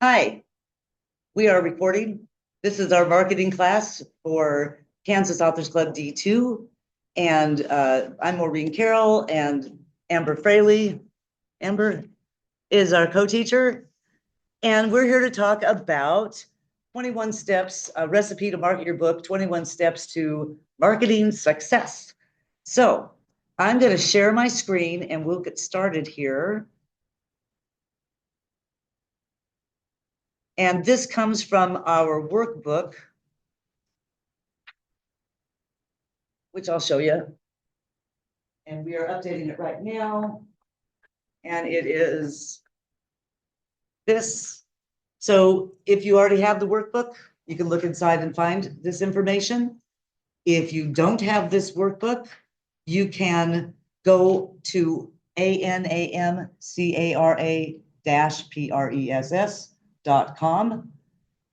Hi, we are recording. This is our marketing class for Kansas Authors Club D2. And I'm Maureen Carroll, and Amber Fraley. Amber is our co-teacher. And we're here to talk about 21 steps, a recipe to market your book, 21 steps to marketing success. So I'm going to share my screen and we'll get started here. And this comes from our workbook, which I'll show you. And we are updating it right now. And it is this. So if you already have the workbook, you can look inside and find this information. If you don't have this workbook, you can go to anamcara-press.com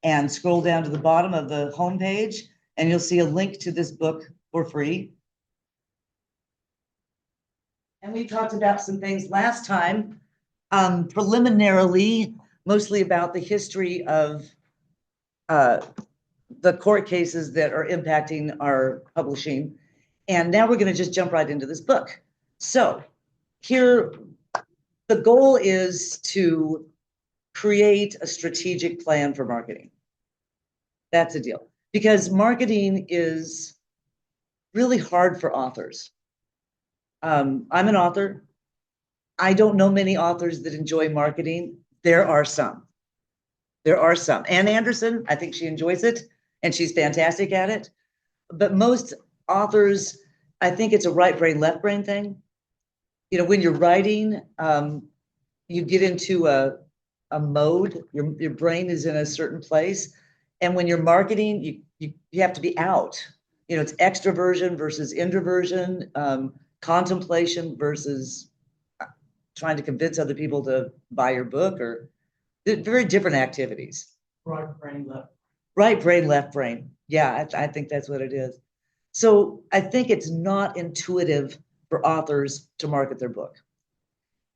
and scroll down to the bottom of the homepage, and you'll see a link to this book for free. And we talked about some things last time, preliminarily, mostly about the history of the court cases that are impacting our publishing. And now we're going to just jump right into this book. So here, the goal is to create a strategic plan for marketing. That's the deal. Because marketing is really hard for authors. I'm an author. I don't know many authors that enjoy marketing. There are some. Ann Anderson, I think she enjoys it, and she's fantastic at it. But most authors, I think it's a right brain, left brain thing. You know, when you're writing, you get into a mode. Your brain is in a certain place, and when you're marketing, you have to be out. You know, it's extroversion versus introversion. Contemplation versus trying to convince other people to buy your book, or very different activities. Right brain, left. Right brain, left brain. Yeah, I think that's what it is. So I think it's not intuitive for authors to market their book.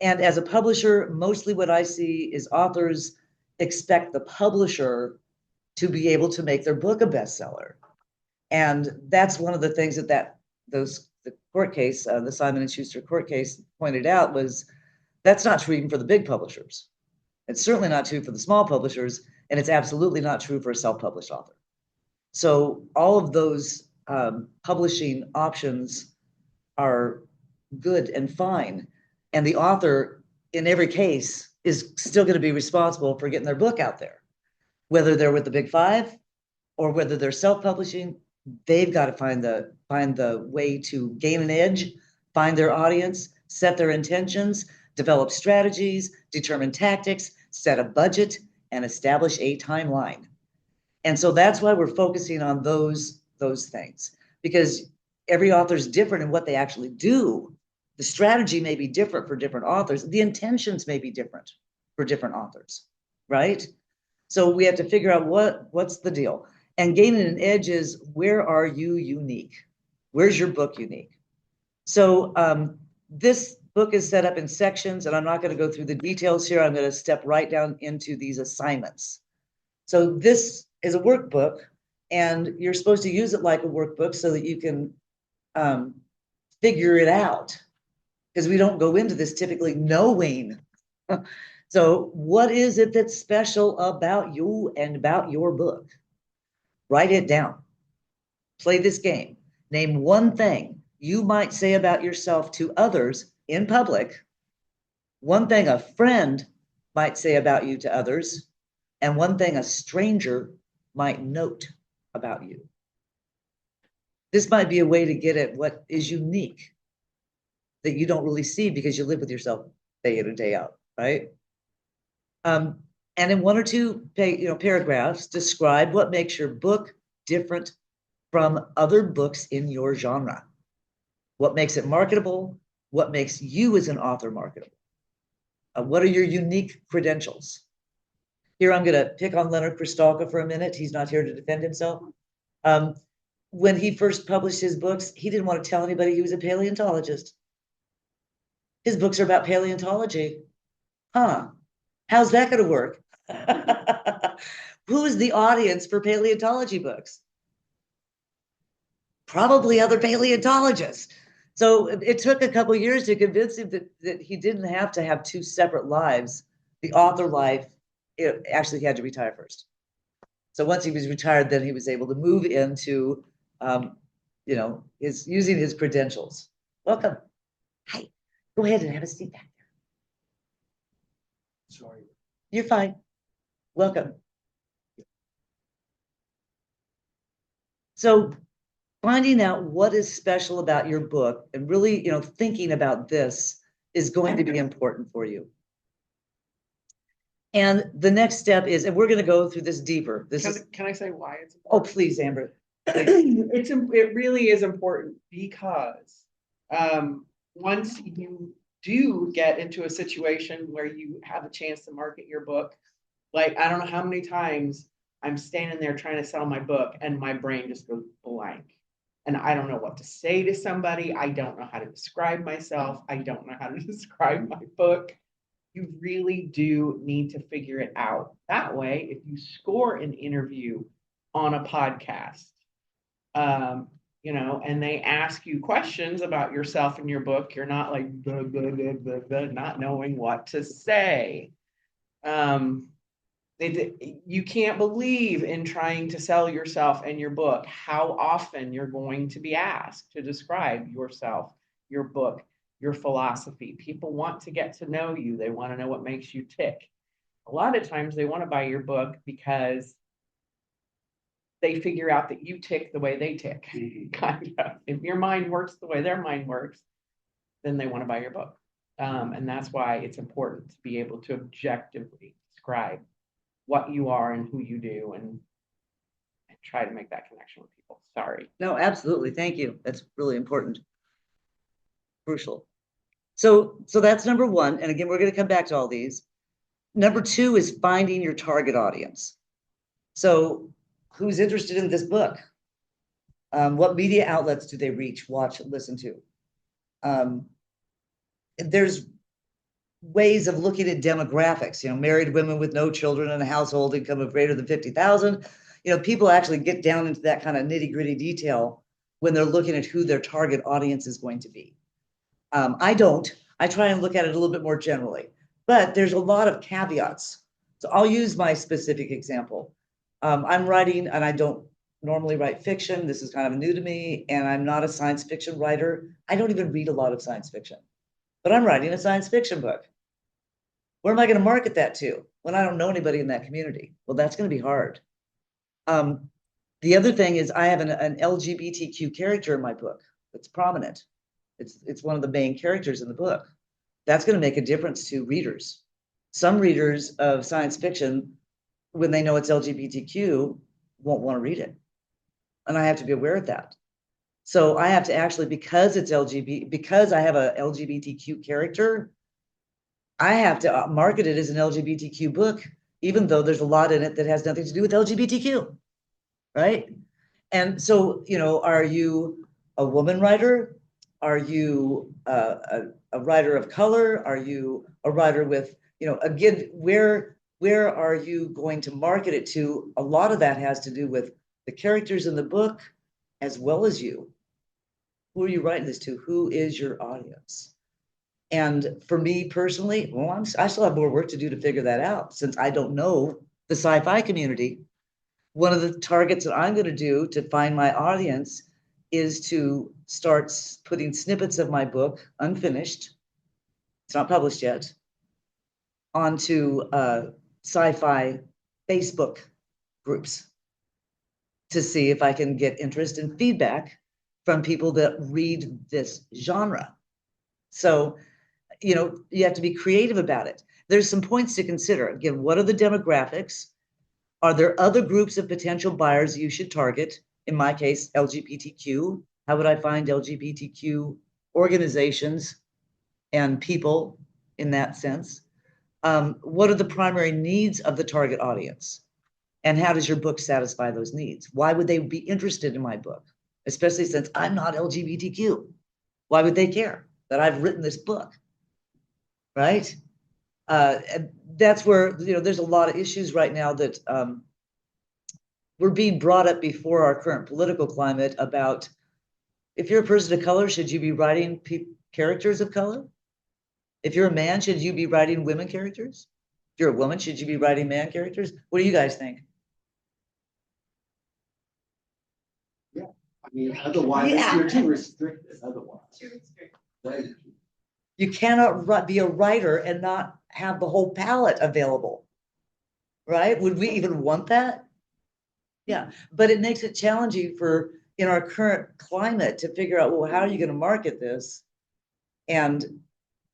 And as a publisher, mostly what I see is authors expect the publisher to be able to make their book a bestseller. And that's one of the things the court case, the Simon & Schuster court case pointed out, was that's not true even for the big publishers. It's certainly not true for the small publishers, and it's absolutely not true for a self-published author. So all of those publishing options are good and fine. And the author, in every case, is still going to be responsible for getting their book out there. Whether they're with the big five or whether they're self-publishing, they've got to find the way to gain an edge, find their audience, set their intentions, develop strategies, determine tactics, set a budget, and establish a timeline. And so that's why we're focusing on those things, because every author is different in what they actually do. The strategy may be different for different authors. The intentions may be different for different authors, right? So we have to figure out what's the deal. And gaining an edge is, where are you unique? Where's your book unique? So this book is set up in sections, and I'm not going to go through the details here. I'm going to step right down into these assignments. So this is a workbook, and you're supposed to use it like a workbook so that you can figure it out, because we don't go into this typically knowing. So what is it that's special about you and about your book? Write it down. Play this game. Name one thing you might say about yourself to others in public, one thing a friend might say about you to others, and one thing a stranger might note about you. This might be a way to get at what is unique that you don't really see because you live with yourself day in and day out, right? And in one or two paragraphs, describe what makes your book different from other books in your genre. What makes it marketable? What makes you as an author marketable? What are your unique credentials? Here, I'm going to pick on Leonard Kristalka for a minute. He's not here to defend himself. When he first published his books, he didn't want to tell anybody he was a paleontologist. His books are about paleontology. How's that going to work? Who's the audience for paleontology books? Probably other paleontologists. So it took a couple years to convince him that he didn't have to have two separate lives. The author life, actually he had to retire first. So once he was retired, then he was able to move into, his using his credentials. Welcome. Hi. Go ahead and have a seat back there. Sorry. You're fine. Welcome. So finding out what is special about your book and really, thinking about this is going to be important for you. And the next step is, and we're going to go through this deeper. Can I say why it's important? Oh, please, Amber. It really is important because once you do get into a situation where you have a chance to market your book, like I don't know how many times I'm standing there trying to sell my book and my brain just goes blank. And I don't know what to say to somebody. I don't know how to describe myself. I don't know how to describe my book. You really do need to figure it out. That way, if you score an interview on a podcast, and they ask you questions about yourself and your book, you're not like blah, blah, blah, blah, blah, not knowing what to say. You can't believe in trying to sell yourself and your book how often you're going to be asked to describe yourself, your book, your philosophy. People want to get to know you. They want to know what makes you tick. A lot of times they want to buy your book because they figure out that you tick the way they tick. Kind of. If your mind works the way their mind works, then they want to buy your book. And that's why it's important to be able to objectively describe what you are and who you do and try to make that connection with people. Sorry. No, absolutely. Thank you. That's really important. Crucial. So that's number one. And again, we're going to come back to all these. Number two is finding your target audience. So who's interested in this book? What media outlets do they reach, watch, listen to? There's ways of looking at demographics, married women with no children and a household income of greater than 50,000. People actually get down into that kind of nitty gritty detail when they're looking at who their target audience is going to be. I try and look at it a little bit more generally, but there's a lot of caveats. So I'll use my specific example. I'm writing, and I don't normally write fiction. This is kind of new to me, and I'm not a science fiction writer. I don't even read a lot of science fiction, but I'm writing a science fiction book. Where am I going to market that to when I don't know anybody in that community? Well, that's going to be hard. The other thing is I have an LGBTQ character in my book that's prominent. It's one of the main characters in the book. That's going to make a difference to readers. Some readers of science fiction, when they know it's LGBTQ, won't want to read it. And I have to be aware of that. So I have to actually, because I have a LGBTQ character, I have to market it as an LGBTQ book, even though there's a lot in it that has nothing to do with LGBTQ, right? And so, are you a woman writer? Are you a writer of color? Are you a writer with, again, where are you going to market it to? A lot of that has to do with the characters in the book as well as you. Who are you writing this to? Who is your audience? And for me personally, I still have more work to do to figure that out since I don't know the sci-fi community. One of the targets that I'm going to do to find my audience is to start putting snippets of my book, unfinished, it's not published yet, onto sci-fi Facebook groups to see if I can get interest and feedback from people that read this genre. So, you have to be creative about it. There's some points to consider. Again, what are the demographics? Are there other groups of potential buyers you should target? In my case, LGBTQ. How would I find LGBTQ organizations and people in that sense? What are the primary needs of the target audience? And how does your book satisfy those needs? Why would they be interested in my book? Especially since I'm not LGBTQ. Why would they care that I've written this book? Right? And that's where, there's a lot of issues right now that were being brought up before our current political climate about, if you're a person of color, should you be writing characters of color? If you're a man, should you be writing women characters? If you're a woman, should you be writing man characters? What do you guys think? I mean, otherwise, Yeah. you're too restricted otherwise. Right. You cannot be a writer and not have the whole palette available, right? Would we even want that? Yeah, but it makes it challenging in our current climate to figure out, well, how are you going to market this? And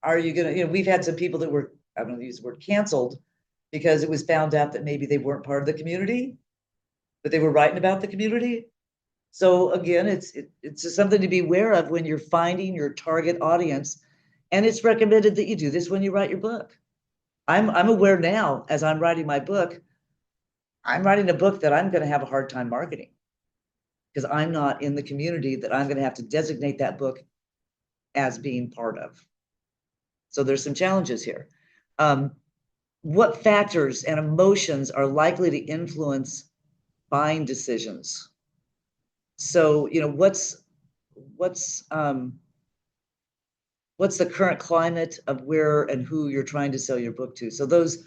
are you going to, we've had some people that were, I don't know, use the word canceled, because it was found out that maybe they weren't part of the community, but they were writing about the community. So again, it's just something to be aware of when you're finding your target audience. And it's recommended that you do this when you write your book. I'm aware now, as I'm writing my book, I'm writing a book that I'm going to have a hard time marketing, because I'm not in the community that I'm going to have to designate that book as being part of. So there's some challenges here. What factors and emotions are likely to influence buying decisions? So, what's the current climate of where and who you're trying to sell your book to? So those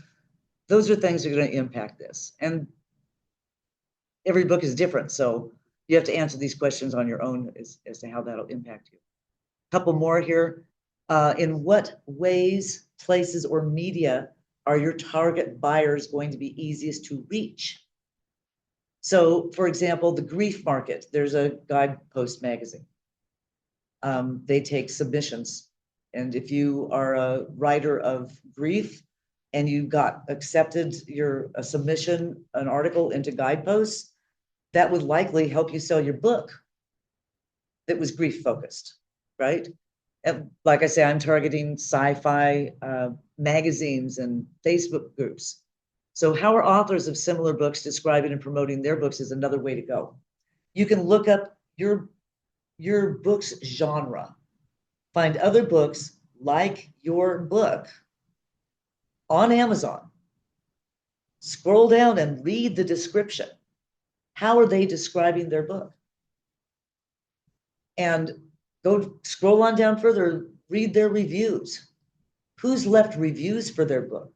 are things that are going to impact this. And every book is different, so you have to answer these questions on your own as to how that'll impact you. A couple more here. In what ways, places, or media are your target buyers going to be easiest to reach? So, for example, the grief market, there's a guidepost magazine. They take submissions. And if you are a writer of grief and you got accepted a submission, an article into Guideposts, that would likely help you sell your book that was grief focused, right? And like I say, I'm targeting sci-fi magazines and Facebook groups. So how are authors of similar books describing and promoting their books is another way to go. You can look up your book's genre, find other books like your book on Amazon, scroll down and read the description. How are they describing their book? And go scroll on down further, read their reviews. Who's left reviews for their book?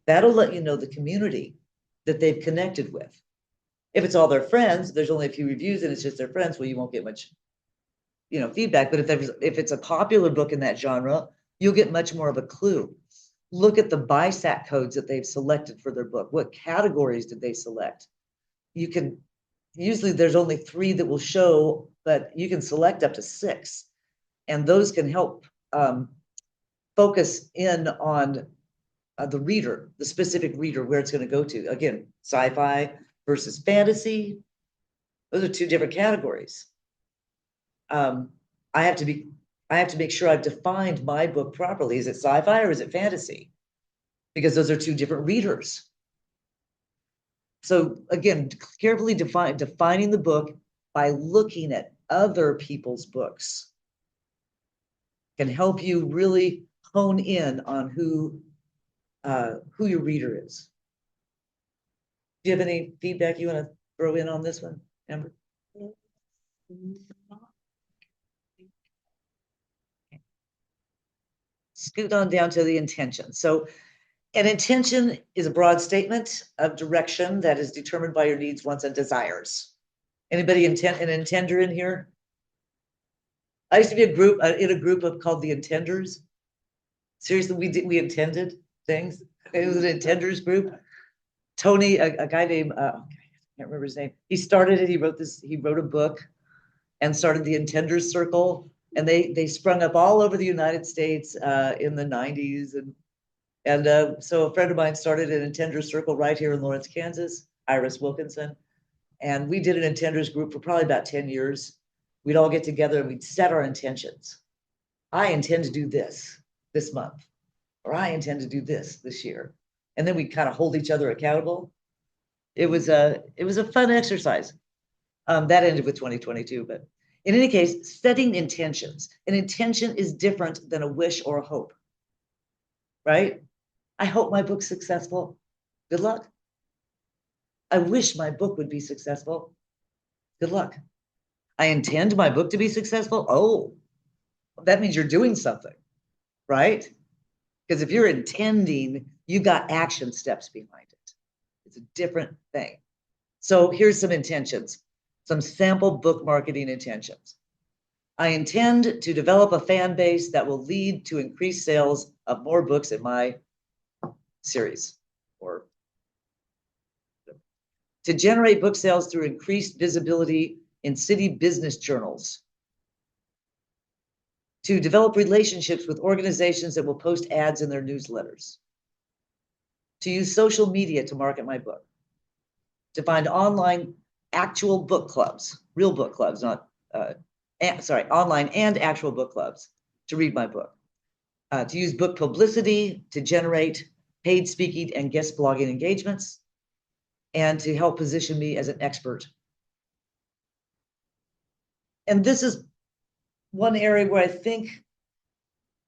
That'll let you know the community that they've connected with. If it's all their friends, there's only a few reviews and it's just their friends, well, you won't get much, feedback. But if it's a popular book in that genre, you'll get much more of a clue. Look at the BISAC codes that they've selected for their book. What categories did they select? Usually there's only 3 that will show, but you can select up to 6. And those can help focus in on the reader, the specific reader, where it's going to go to. Again, sci-fi versus fantasy. Those are 2 different categories. I have to make sure I've defined my book properly. Is it sci-fi or is it fantasy? Because those are 2 different readers. So again, carefully defining the book by looking at other people's books can help you really hone in on who your reader is. Do you have any feedback you want to throw in on this one, Amber? Scoot on down to the intention. So an intention is a broad statement of direction that is determined by your needs, wants, and desires. Anybody an intender in here? I used to be in a group called the Intenders. Seriously, we intended things. It was an intenders group. Tony, a guy named I can't remember his name. He started it. He wrote a book and started the Intenders Circle, and they sprung up all over the United States in the 90s. And so a friend of mine started an Intenders Circle right here in Lawrence, Kansas, Iris Wilkinson. And we did an Intenders group for probably about 10 years. We'd all get together and we'd set our intentions. I intend to do this month, or I intend to do this year. And then we kind of hold each other accountable. It was a fun exercise. That ended with 2022, but in any case, setting intentions. An intention is different than a wish or a hope, right? I hope my book's successful. Good luck. I wish my book would be successful. Good luck. I intend my book to be successful. Oh, that means you're doing something, right? Because if you're intending, you got action steps behind it. It's a different thing. So here's some intentions, some sample book marketing intentions. I intend to develop a fan base that will lead to increased sales of more books in my series, or to generate book sales through increased visibility in city business journals, to develop relationships with organizations that will post ads in their newsletters, to use social media to market my book, to find online actual book clubs, real book clubs, not, online and actual book clubs to read my book, to use book publicity to generate paid speaking and guest blogging engagements, and to help position me as an expert. And this is one area where I think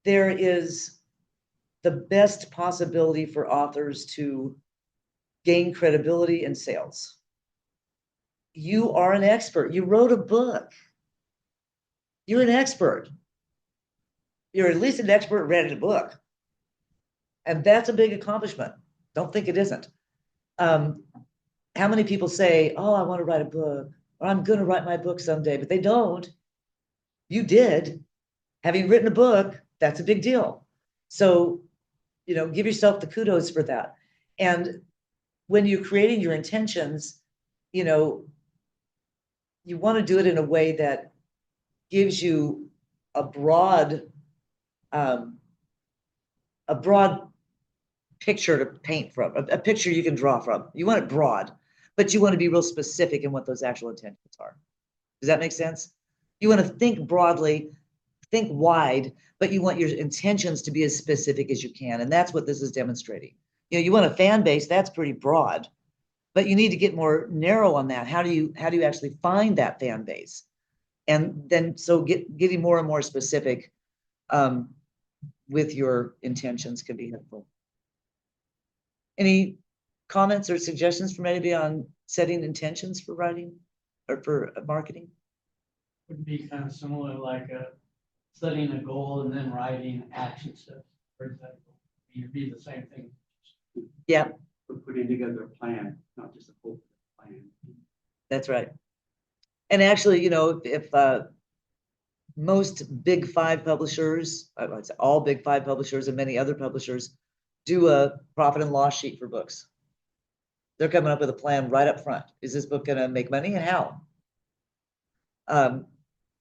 there is the best possibility for authors to gain credibility and sales. You are an expert. You wrote a book. You're an expert. You're at least an expert reading a book. And that's a big accomplishment. Don't think it isn't. How many people say, oh, I want to write a book, or I'm going to write my book someday, but they don't. You did. Having written a book, that's a big deal. So, give yourself the kudos for that. And when you're creating your intentions, you want to do it in a way that gives you a broad picture to paint from, a picture you can draw from. You want it broad, but you want to be real specific in what those actual intentions are. Does that make sense? You want to think broadly, think wide, but you want your intentions to be as specific as you can. And that's what this is demonstrating. You want a fan base, that's pretty broad, but you need to get more narrow on that. How do you actually find that fan base? And then, so getting more and more specific with your intentions can be helpful. Any comments or suggestions from anybody on setting intentions for writing or for marketing? Would be kind of similar, like setting a goal and then writing action steps, for example. It'd be the same thing. Yeah, We're putting together a plan, not just a full plan. that's right. And actually, if most big five publishers, I'd say all big five publishers and many other publishers do a profit and loss sheet for books. They're coming up with a plan right up front. Is this book going to make money, and how?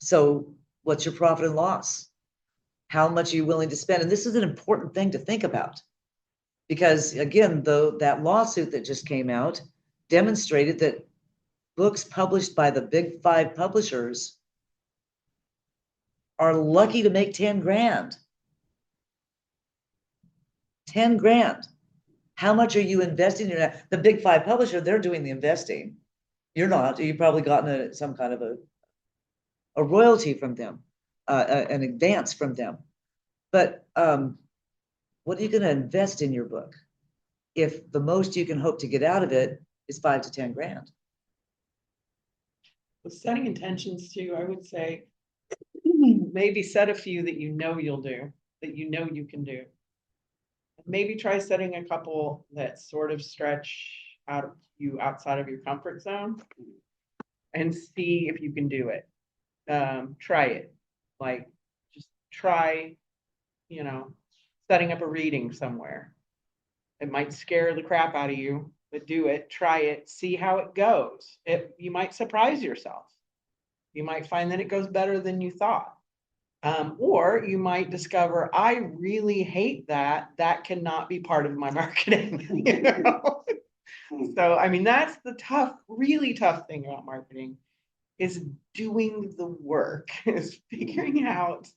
So what's your profit and loss? How much are you willing to spend? And this is an important thing to think about, because again, that lawsuit that just came out demonstrated that books published by the big five publishers are lucky to make 10 grand. 10 grand. How much are you investing in that? The big five publisher, they're doing the investing. You're not. You've probably gotten some kind of a royalty from them, an advance from them. But what are you going to invest in your book if the most you can hope to get out of it is 5 to 10 grand? With setting intentions too, I would say maybe set a few that you'll do, that you can do. Maybe try setting a couple that sort of stretch out you outside of your comfort zone and see if you can do it. Try it. Like, just try, setting up a reading somewhere. It might scare the crap out of you, but do it, try it, see how it goes. You might surprise yourself. You might find that it goes better than you thought. Or you might discover, I really hate that. That cannot be part of my marketing. So, I mean, that's the really tough thing about marketing, is doing the work, is figuring out,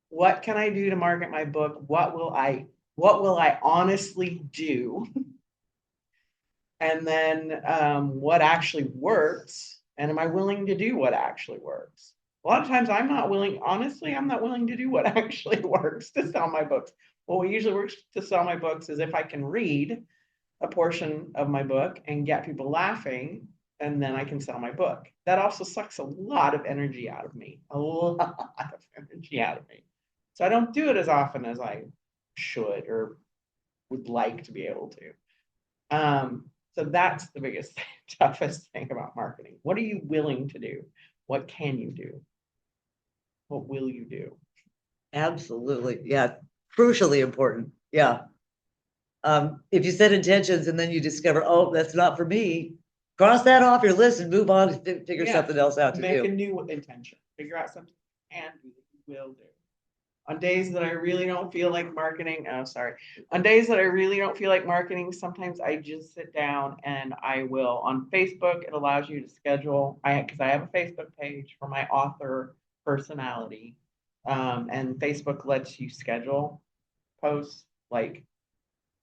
what can I do to market my book? What will I honestly do? And then what actually works? And am I willing to do what actually works? A lot of times I'm not willing to do what actually works to sell my books. Well, what usually works to sell my books is if I can read a portion of my book and get people laughing, and then I can sell my book. That also sucks a lot of energy out of me, a lot of energy out of me. So I don't do it as often as I should or would like to be able to. So that's the biggest, toughest thing about marketing. What are you willing to do? What can you do? What will you do? Absolutely. Yeah. Crucially important. Yeah. If you set intentions and then you discover, oh, that's not for me, cross that off your list and move on to figure Yeah. something else out to Make a do. new intention. Figure out something you can do that you will do. On days that I really don't feel like marketing, on days that I really don't feel like marketing, sometimes I just sit down and I will on Facebook. It allows you to schedule. Because I have a Facebook page for my author personality, and Facebook lets you schedule posts like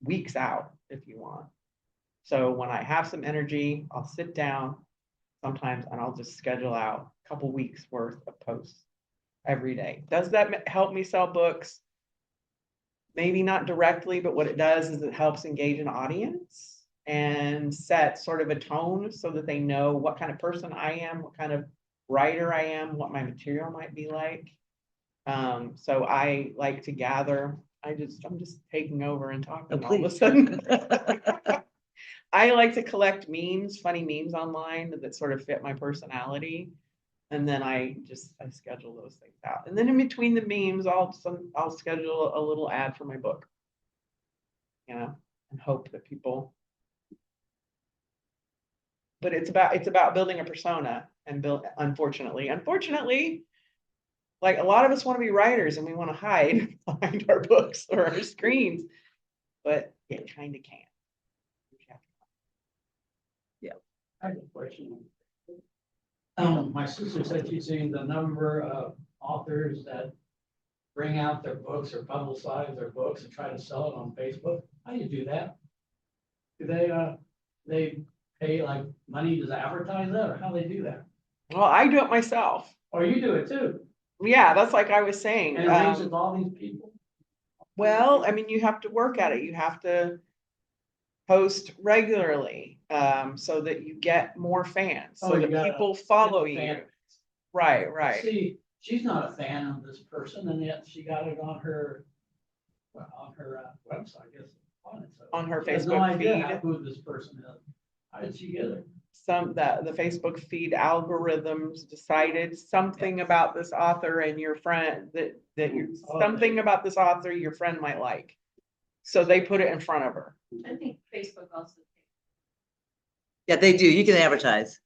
weeks out if you want. So when I have some energy, I'll sit down sometimes and I'll just schedule out a couple weeks worth of posts every day. Does that help me sell books? Maybe not directly, but what it does is it helps engage an audience and set sort of a tone so that they know what kind of person I am, what kind of writer I am, what my material might be like. So I like to gather. I'm just taking over and talking all of a Please. sudden. I like to collect memes, funny memes online that sort of fit my personality. And then I schedule those things out. And then in between the memes, I'll schedule a little ad for my book, and hope that people. But it's about building a persona and unfortunately, like a lot of us want to be writers and we want to hide behind our books or our screens, but it kind of can't. I have a question. My sister said she's seen the number of authors that bring out their books or publicize their books and try to sell it on Facebook. How do you do that? Do they pay like money to advertise that, or how they do that? Well, I do it myself. Or you do it too? Yeah, that's like I was saying. And it reaches all these people? Well, I mean, you have to work at it. You have to post regularly, so that you get more fans, so Oh, you that gotta people follow get the you. fan. Right, right. See, she's not a fan of this person, and yet she got it on her, website, I guess. On her She has no Facebook idea feed. who this person is. How did she get it? The Facebook feed algorithms decided something about this author and your friend something about this author your friend might like. So they put it in front of her. I think Facebook also. Yeah, they do. You can advertise.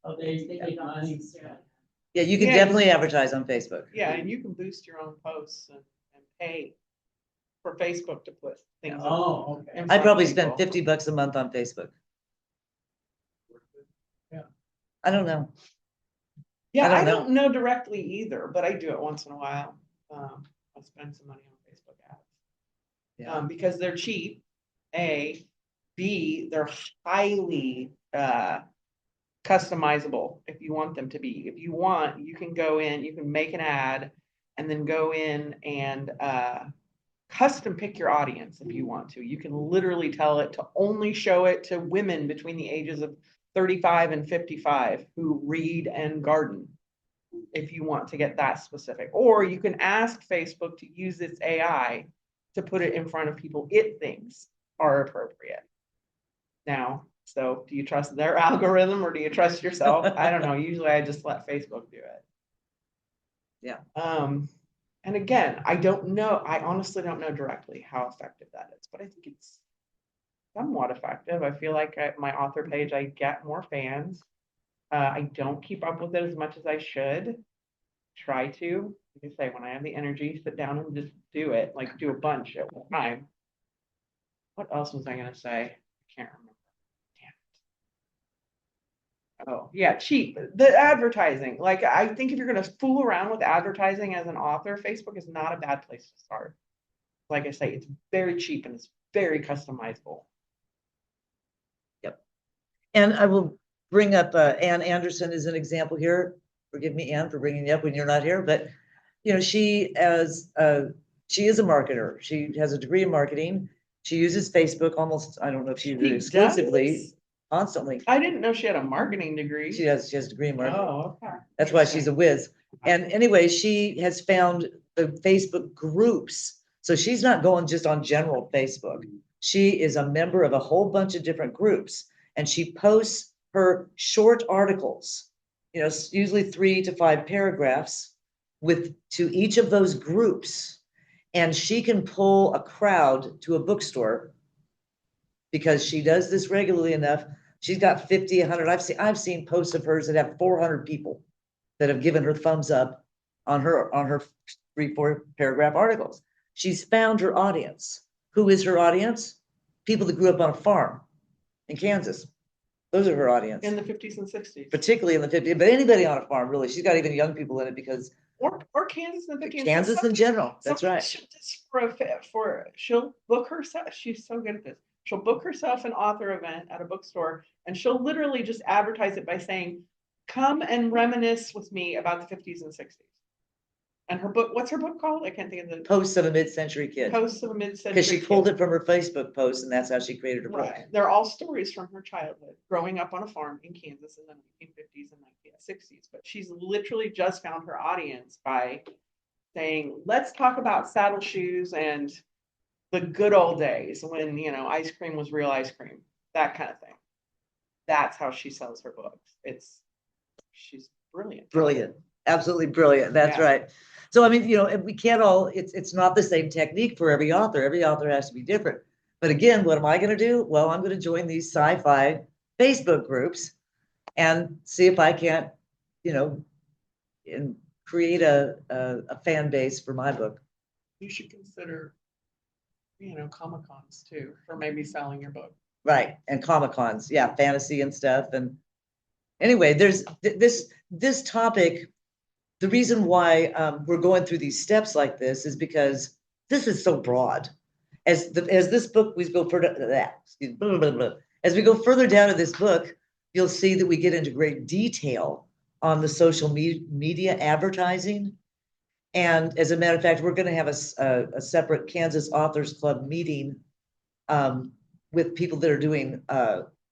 Oh, they They take don't money. necessarily. Yeah, you can Yeah. definitely advertise on Facebook. Yeah, and you can boost your own posts and pay for Facebook to put things. Oh, okay. in I front probably of spend people. $50 a month on Facebook. Yeah. I don't know. Yeah, I I don't don't know directly either, but I do it once in a while. I spend some money on Facebook ads. Yeah. Because they're cheap, A, B, they're highly customizable if you want them to be. If you want, you can go in, you can make an ad and then go in and custom pick your audience if you want to. You can literally tell it to only show it to women between the ages of 35 and 55 who read and garden, if you want to get that specific. Or you can ask Facebook to use its AI to put it in front of people it thinks are appropriate. Now, so do you trust their algorithm or do you trust yourself? I don't know. Usually I just let Facebook do it. Yeah. And again, I don't know. I honestly don't know directly how effective that is, but I think it's somewhat effective. I feel like my author page, I get more fans. I don't keep up with it as much as I should. Try to, like I say, when I have the energy, sit down and just do it, like do a bunch at one time. What else was I gonna say? I can't remember. Damn it. Oh, yeah, cheap. The advertising. Like, I think if you're gonna fool around with advertising as an author, Facebook is not a bad place to start. Like I say, it's very cheap and it's very customizable. And I will bring up Ann Anderson as an example here. Forgive me, Ann, for bringing you up when you're not here, but she as a She is a marketer. She has a degree in marketing. She uses Facebook almost, I don't know if she uses it She exclusively, does? constantly. I didn't know she had a marketing degree. She has a degree in marketing. Oh, okay. That's why she's a Interesting. whiz. And anyway, she has found the Facebook groups. So she's not going just on general Facebook. She is a member of a whole bunch of different groups, and she posts her short articles, usually 3 to 5 paragraphs to each of those groups. And she can pull a crowd to a bookstore because she does this regularly enough. She's got 50, 100. I've seen posts of hers that have 400 people that have given her thumbs up on her 3-4 paragraph articles. She's found her audience. Who is her audience? People that grew up on a farm in Kansas. Those are her audience. In the 50s and 60s. Particularly in the 50s, but anybody on a farm, really. She's got even young people in it because Or Kansas in the 50s. Kansas in general. That's right. She'll just she'll book herself. She's so good at this. She'll book herself an author event at a bookstore, and she'll literally just advertise it by saying, "Come and reminisce with me about the 50s and 60s." And her book, what's her book called? I can't think of the Posts of a Mid-Century Kid. Posts of a Mid-Century Because she Kid. pulled it from her Facebook post, and that's how she created her book. Right. They're all stories from her childhood, growing up on a farm in Kansas in the 1950s and 1960s. But she's literally just found her audience by saying, let's talk about saddle shoes and the good old days when, ice cream was real ice cream, that kind of thing. That's how she sells her books. She's brilliant. Brilliant. Absolutely brilliant. That's Yeah. right. So, I mean, we can't all, it's not the same technique for every author. Every author has to be different. But again, what am I going to do? Well, I'm going to join these sci-fi Facebook groups and see if I can't, and create a fan base for my book. You should consider, Comic-Cons too, for maybe selling your book. Right. And Comic-Cons. Yeah. Fantasy and stuff. And anyway, there's this topic. The reason why we're going through these steps like this is because this is so broad. As this book, we go further, as we go further down in this book, you'll see that we get into great detail on the social media advertising. And as a matter of fact, we're going to have a separate Kansas Authors Club meeting with people that are doing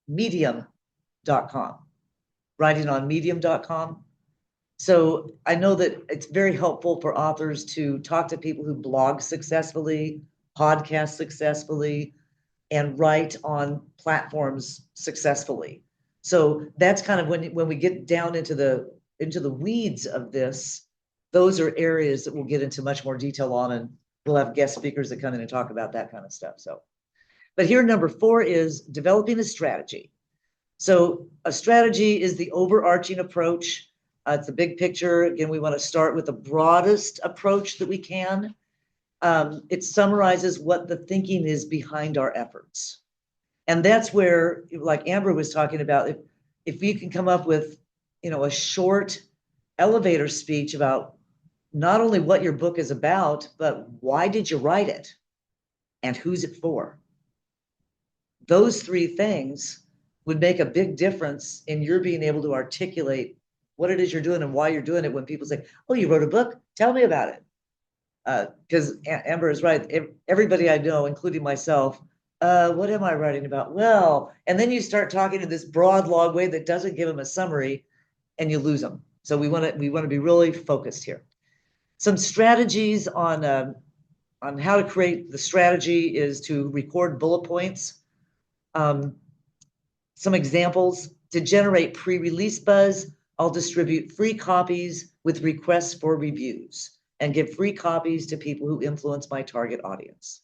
medium.com, writing on medium.com. So I know that it's very helpful for authors to talk to people who blog successfully, podcast successfully, and write on platforms successfully. So that's kind of when we get down into the weeds of this, those are areas that we'll get into much more detail on, and we'll have guest speakers that come in and talk about that kind of stuff. So, but here, number 4 is developing a strategy. So a strategy is the overarching approach. It's the big picture. Again, we want to start with the broadest approach that we can. It summarizes what the thinking is behind our efforts. And that's where, like Amber was talking about, if you can come up with, a short elevator speech about not only what your book is about, but why did you write it and who's it for? Those 3 things would make a big difference in your being able to articulate what it is you're doing and why you're doing it. When people say, oh, you wrote a book, tell me about it. Because Amber is right. Everybody I know, including myself, what am I writing about? Well, and then you start talking in this broad, long way that doesn't give them a summary, and you lose them. So we want to be really focused here. Some strategies on how to create the strategy is to record bullet points. Some examples: to generate pre-release buzz, I'll distribute free copies with requests for reviews and give free copies to people who influence my target audience.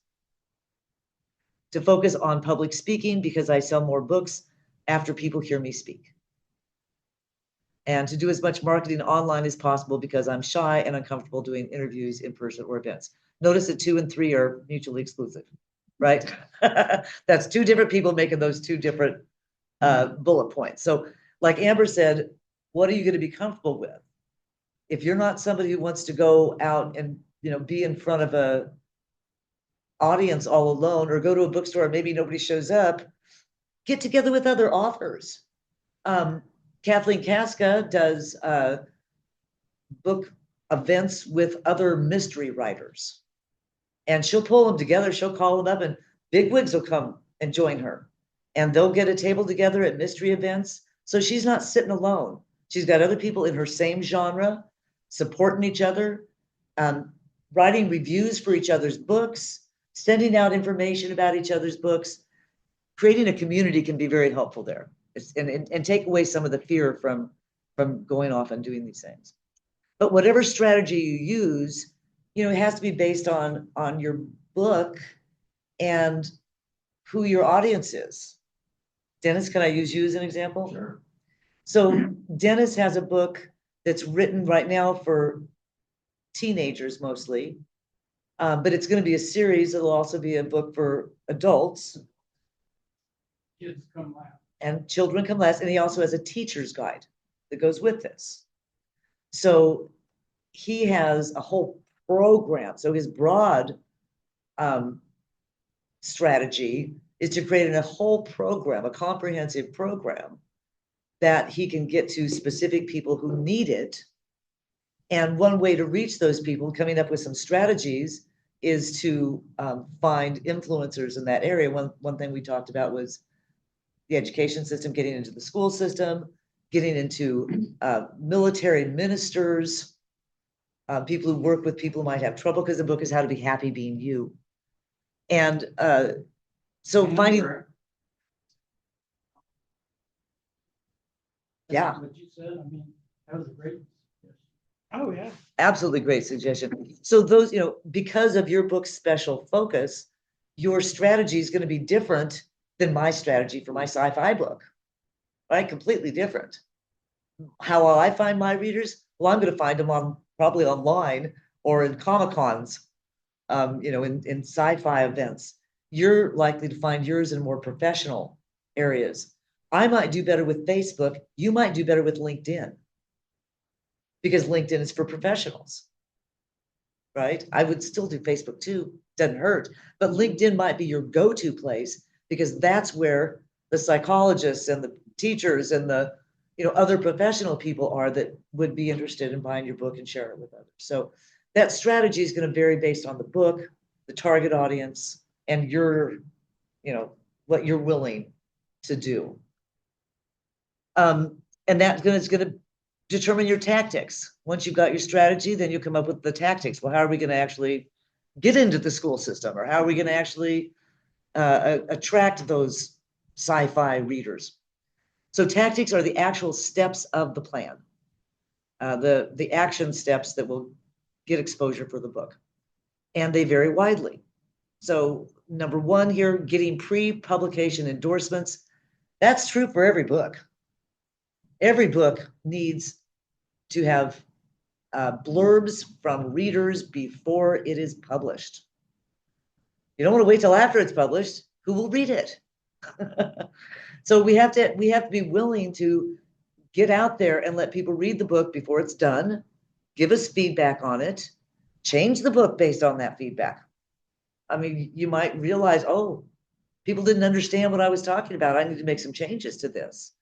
To focus on public speaking because I sell more books after people hear me speak. And to do as much marketing online as possible because I'm shy and uncomfortable doing interviews in person or events. Notice that 2 and 3 are mutually exclusive, right? That's 2 different people making those 2 different bullet points. So like Amber said, what are you going to be comfortable with? If you're not somebody who wants to go out and, be in front of a audience all alone, or go to a bookstore and maybe nobody shows up, get together with other authors. Kathleen Casca does book events with other mystery writers. And she'll pull them together. She'll call them up and bigwigs will come and join her. And they'll get a table together at mystery events. So she's not sitting alone. She's got other people in her same genre supporting each other, writing reviews for each other's books, sending out information about each other's books. Creating a community can be very helpful there, and take away some of the fear from going off and doing these things. But whatever strategy you use, it has to be based on your book and who your audience is. Dennis, can I use you as an example? Sure. So Dennis has a book that's written right now for teenagers mostly, but it's going to be a series. It'll also be a book for adults. Kids come last. And children come last. And he also has a teacher's guide that goes with this. So he has a whole program. So his broad strategy is to create a whole program, a comprehensive program that he can get to specific people who need it. And one way to reach those people, coming up with some strategies, is to find influencers in that area. One thing we talked about was the education system, getting into the school system, getting into military ministers, people who work with people who might have trouble, because the book is How to Be Happy Being You. And so finding, yeah, What you said, I mean, that was a great. Oh, yeah. absolutely great suggestion. So those, because of your book's special focus, your strategy is going to be different than my strategy for my sci-fi book, right? Completely different. How will I find my readers? Well, I'm going to find them probably online or in Comic-Cons, in sci-fi events. You're likely to find yours in more professional areas. I might do better with Facebook. You might do better with LinkedIn, because LinkedIn is for professionals, right? I would still do Facebook too, doesn't hurt, but LinkedIn might be your go-to place, because that's where the psychologists and the teachers and the other professional people are that would be interested in buying your book and share it with others. So that strategy is going to vary based on the book, the target audience, and what you're willing to do. And that is going to determine your tactics. Once you've got your strategy, then you come up with the tactics. Well, how are we going to actually get into the school system, or how are we going to actually attract those sci-fi readers? So tactics are the actual steps of the plan, the action steps that will get exposure for the book, and they vary widely. So number one here, getting pre-publication endorsements. That's true for every book. Every book needs to have blurbs from readers before it is published. You don't want to wait till after it's published. Who will read it? So we have to be willing to get out there and let people read the book before it's done, give us feedback on it, change the book based on that feedback. I mean, you might realize, oh, people didn't understand what I was talking about. I need to make some changes to this.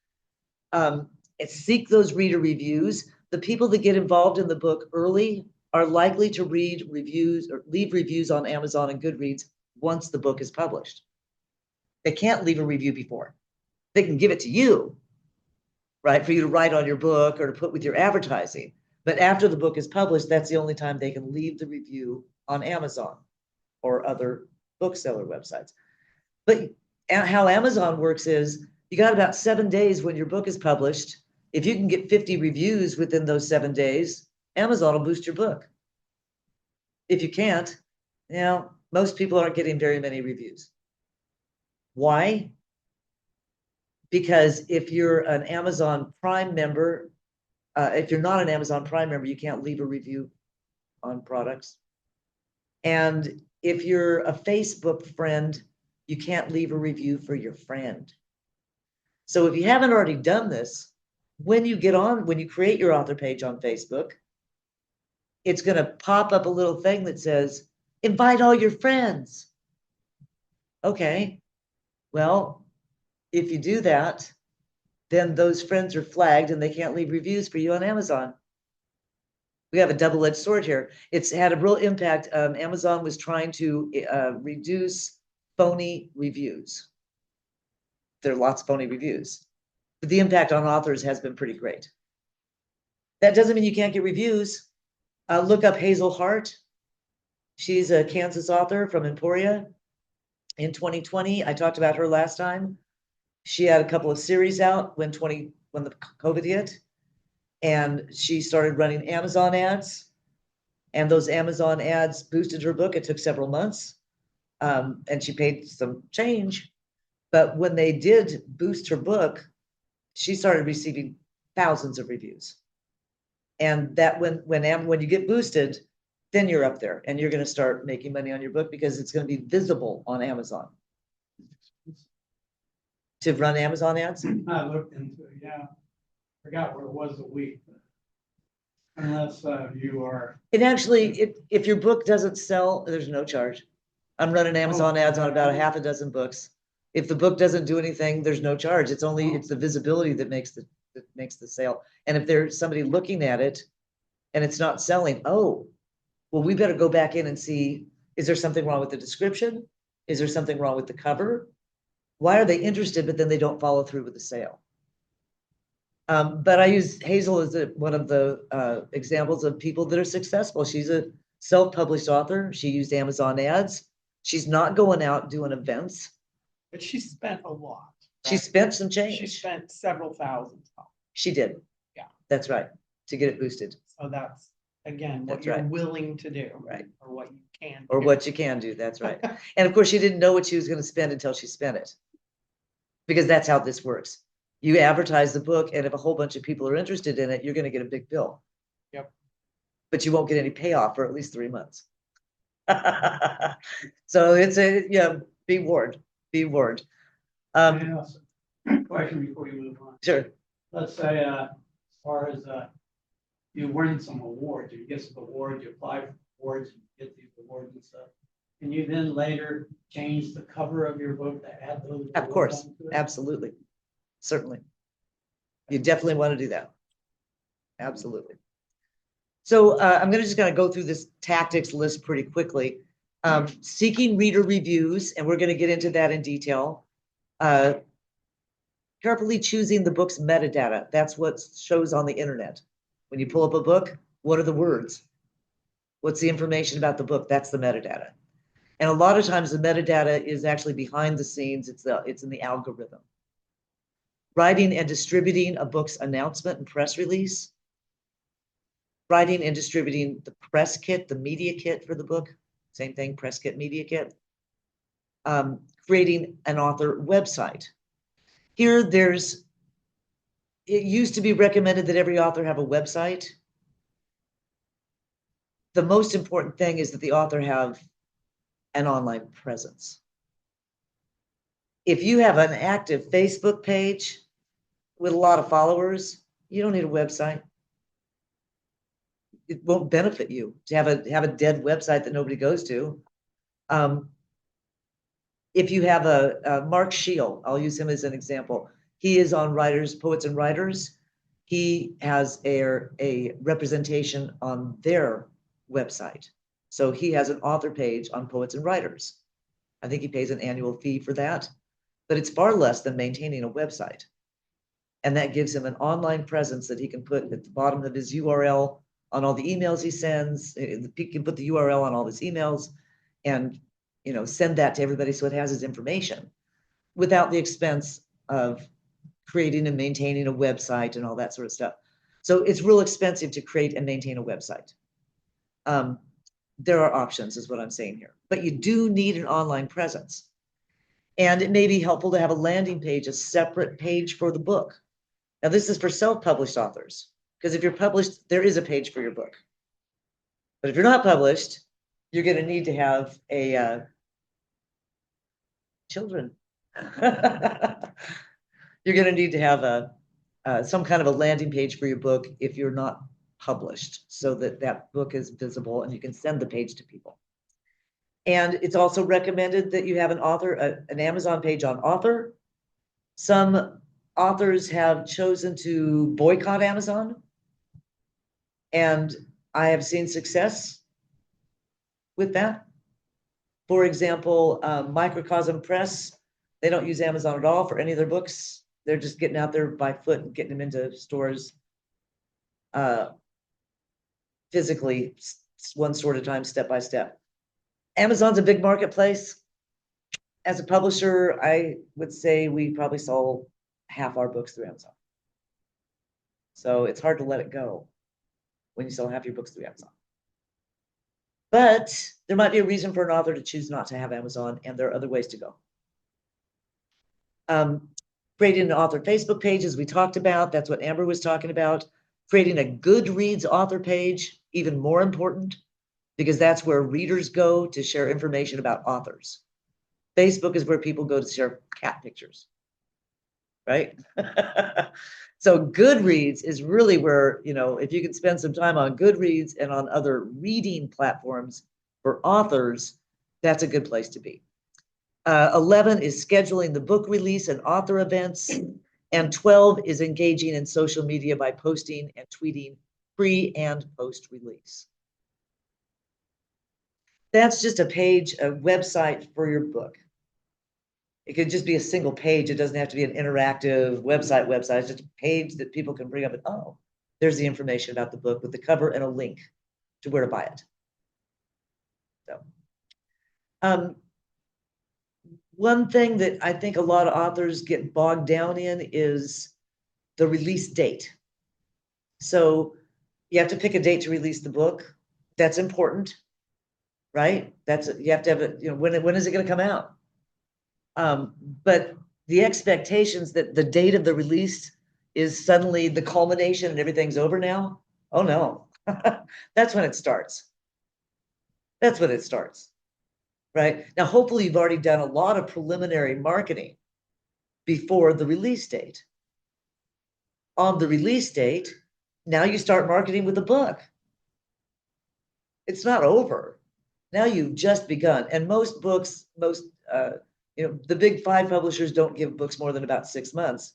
Seek those reader reviews. The people that get involved in the book early are likely to read reviews or leave reviews on Amazon and Goodreads once the book is published. They can't leave a review before. They can give it to you, right, for you to write on your book or to put with your advertising. But after the book is published, that's the only time they can leave the review on Amazon or other bookseller websites. But how Amazon works is you got about 7 days when your book is published. If you can get 50 reviews within those 7 days, Amazon will boost your book. If you can't, most people aren't getting very many reviews. Why? Because if you're an Amazon Prime member, if you're not an Amazon Prime member, you can't leave a review on products. And if you're a Facebook friend, you can't leave a review for your friend. So if you haven't already done this, when you create your author page on Facebook, it's going to pop up a little thing that says, invite all your friends. Okay, well, if you do that, then those friends are flagged and they can't leave reviews for you on Amazon. we have a double-edged sword here. It's had a real impact. Amazon was trying to reduce phony reviews. There are lots of phony reviews, but the impact on authors has been pretty great. That doesn't mean you can't get reviews. Look up Hazel Hart. She's a Kansas author from Emporia. In 2020, I talked about her last time. She had a couple of series out when the COVID hit, and she started running Amazon ads, and those Amazon ads boosted her book. It took several months, and she paid some change, but when they did boost her book, she started receiving thousands of reviews. And that when you get boosted, then you're up there and you're going to start making money on your book because it's going to be visible on Amazon. To run Amazon ads? I looked into it, yeah. Forgot what it was a week. Unless you are. And actually, if your book doesn't sell, there's no charge. I'm running Amazon ads on about a half a dozen books. If the book doesn't do anything, there's no charge. It's the visibility that makes the sale. And if there's somebody looking at it and it's not selling, oh, well, we better go back in and see, is there something wrong with the description? Is there something wrong with the cover? Why are they interested, but then they don't follow through with the sale? But I use Hazel as one of the examples of people that are successful. She's a self-published author. She used Amazon ads. She's not going out doing events. But she spent a lot. She right? spent some change. She spent several thousand. She did. Yeah. That's right. To get it boosted. So that's, again, what That's you're right. willing to do. Right. Or what you can. Or do. what you can do. That's right. And of course, she didn't know what she was going to spend until she spent it. Because that's how this works. You advertise the book, and if a whole bunch of people are interested in it, you're going to get a big bill. Yep. But you won't get any payoff for at least 3 months. So be warned. Be warned. Question before you move on. Sure. Let's say, as far as you win some awards, you get some awards, you apply for awards, you get these awards and stuff. Can you then later change the cover of your book to add those? Of course. onto it? Absolutely. Certainly. You definitely want to do that. Absolutely. So I'm going to just kind of go through this tactics list pretty quickly. Seeking reader reviews, and we're going to get into that in detail. Carefully choosing the book's metadata. That's what shows on the internet. When you pull up a book, what are the words? What's the information about the book? That's the metadata. And a lot of times the metadata is actually behind the scenes. It's in the algorithm. Writing and distributing a book's announcement and press release. Writing and distributing the press kit, the media kit for the book. Same thing, press kit, media kit. Creating an author website. Here, it used to be recommended that every author have a website. The most important thing is that the author have an online presence. If you have an active Facebook page with a lot of followers, you don't need a website. It won't benefit you to have a dead website that nobody goes to. If you have a Mark Shield, I'll use him as an example. He is on Poets and Writers. He has a representation on their website. So he has an author page on Poets and Writers. I think he pays an annual fee for that, but it's far less than maintaining a website. And that gives him an online presence that he can put at the bottom of his URL on all the emails he sends. He can put the URL on all his emails and send that to everybody so it has his information without the expense of creating and maintaining a website and all that sort of stuff. So it's real expensive to create and maintain a website. There are options is what I'm saying here, but you do need an online presence. And it may be helpful to have a landing page, a separate page for the book. Now this is for self-published authors, because if you're published, there is a page for your book. But if you're not published, you're going to need to have children. You're going to need to have some kind of a landing page for your book if you're not published, so that book is visible and you can send the page to people. And it's also recommended that you have an Amazon page on author. Some authors have chosen to boycott Amazon. And I have seen success with that. For example, Microcosm Press, they don't use Amazon at all for any of their books. They're just getting out there by foot and getting them into stores physically, one store at a time, step by step. Amazon's a big marketplace. As a publisher, I would say we probably sold half our books through Amazon. So it's hard to let it go when you sell half your books through Amazon. But there might be a reason for an author to choose not to have Amazon, and there are other ways to go. Creating an author Facebook page, as we talked about, that's what Amber was talking about. Creating a Goodreads author page, even more important, because that's where readers go to share information about authors. Facebook is where people go to share cat pictures, right? So Goodreads is really where, you know, if you can spend some time on Goodreads and on other reading platforms for authors, that's a good place to be. 11 is scheduling the book release and author events. And 12 is engaging in social media by posting and tweeting pre and post release. That's just a page, a website for your book. It could just be a single page. It doesn't have to be an interactive website. It's just a page that people can bring up and, oh, there's the information about the book with the cover and a link to where to buy it. So, one thing that I think a lot of authors get bogged down in is the release date. So you have to pick a date to release the book. That's important, right? You have to have it, you know, when is it going to come out? But the expectations that the date of the release is suddenly the culmination and everything's over now. Oh no, that's when it starts. That's when it starts, right? Now, hopefully you've already done a lot of preliminary marketing before the release date. On the release date, now you start marketing with the book. It's not over. Now you've just begun. And most books, you know, the big 5 publishers don't give books more than about 6 months,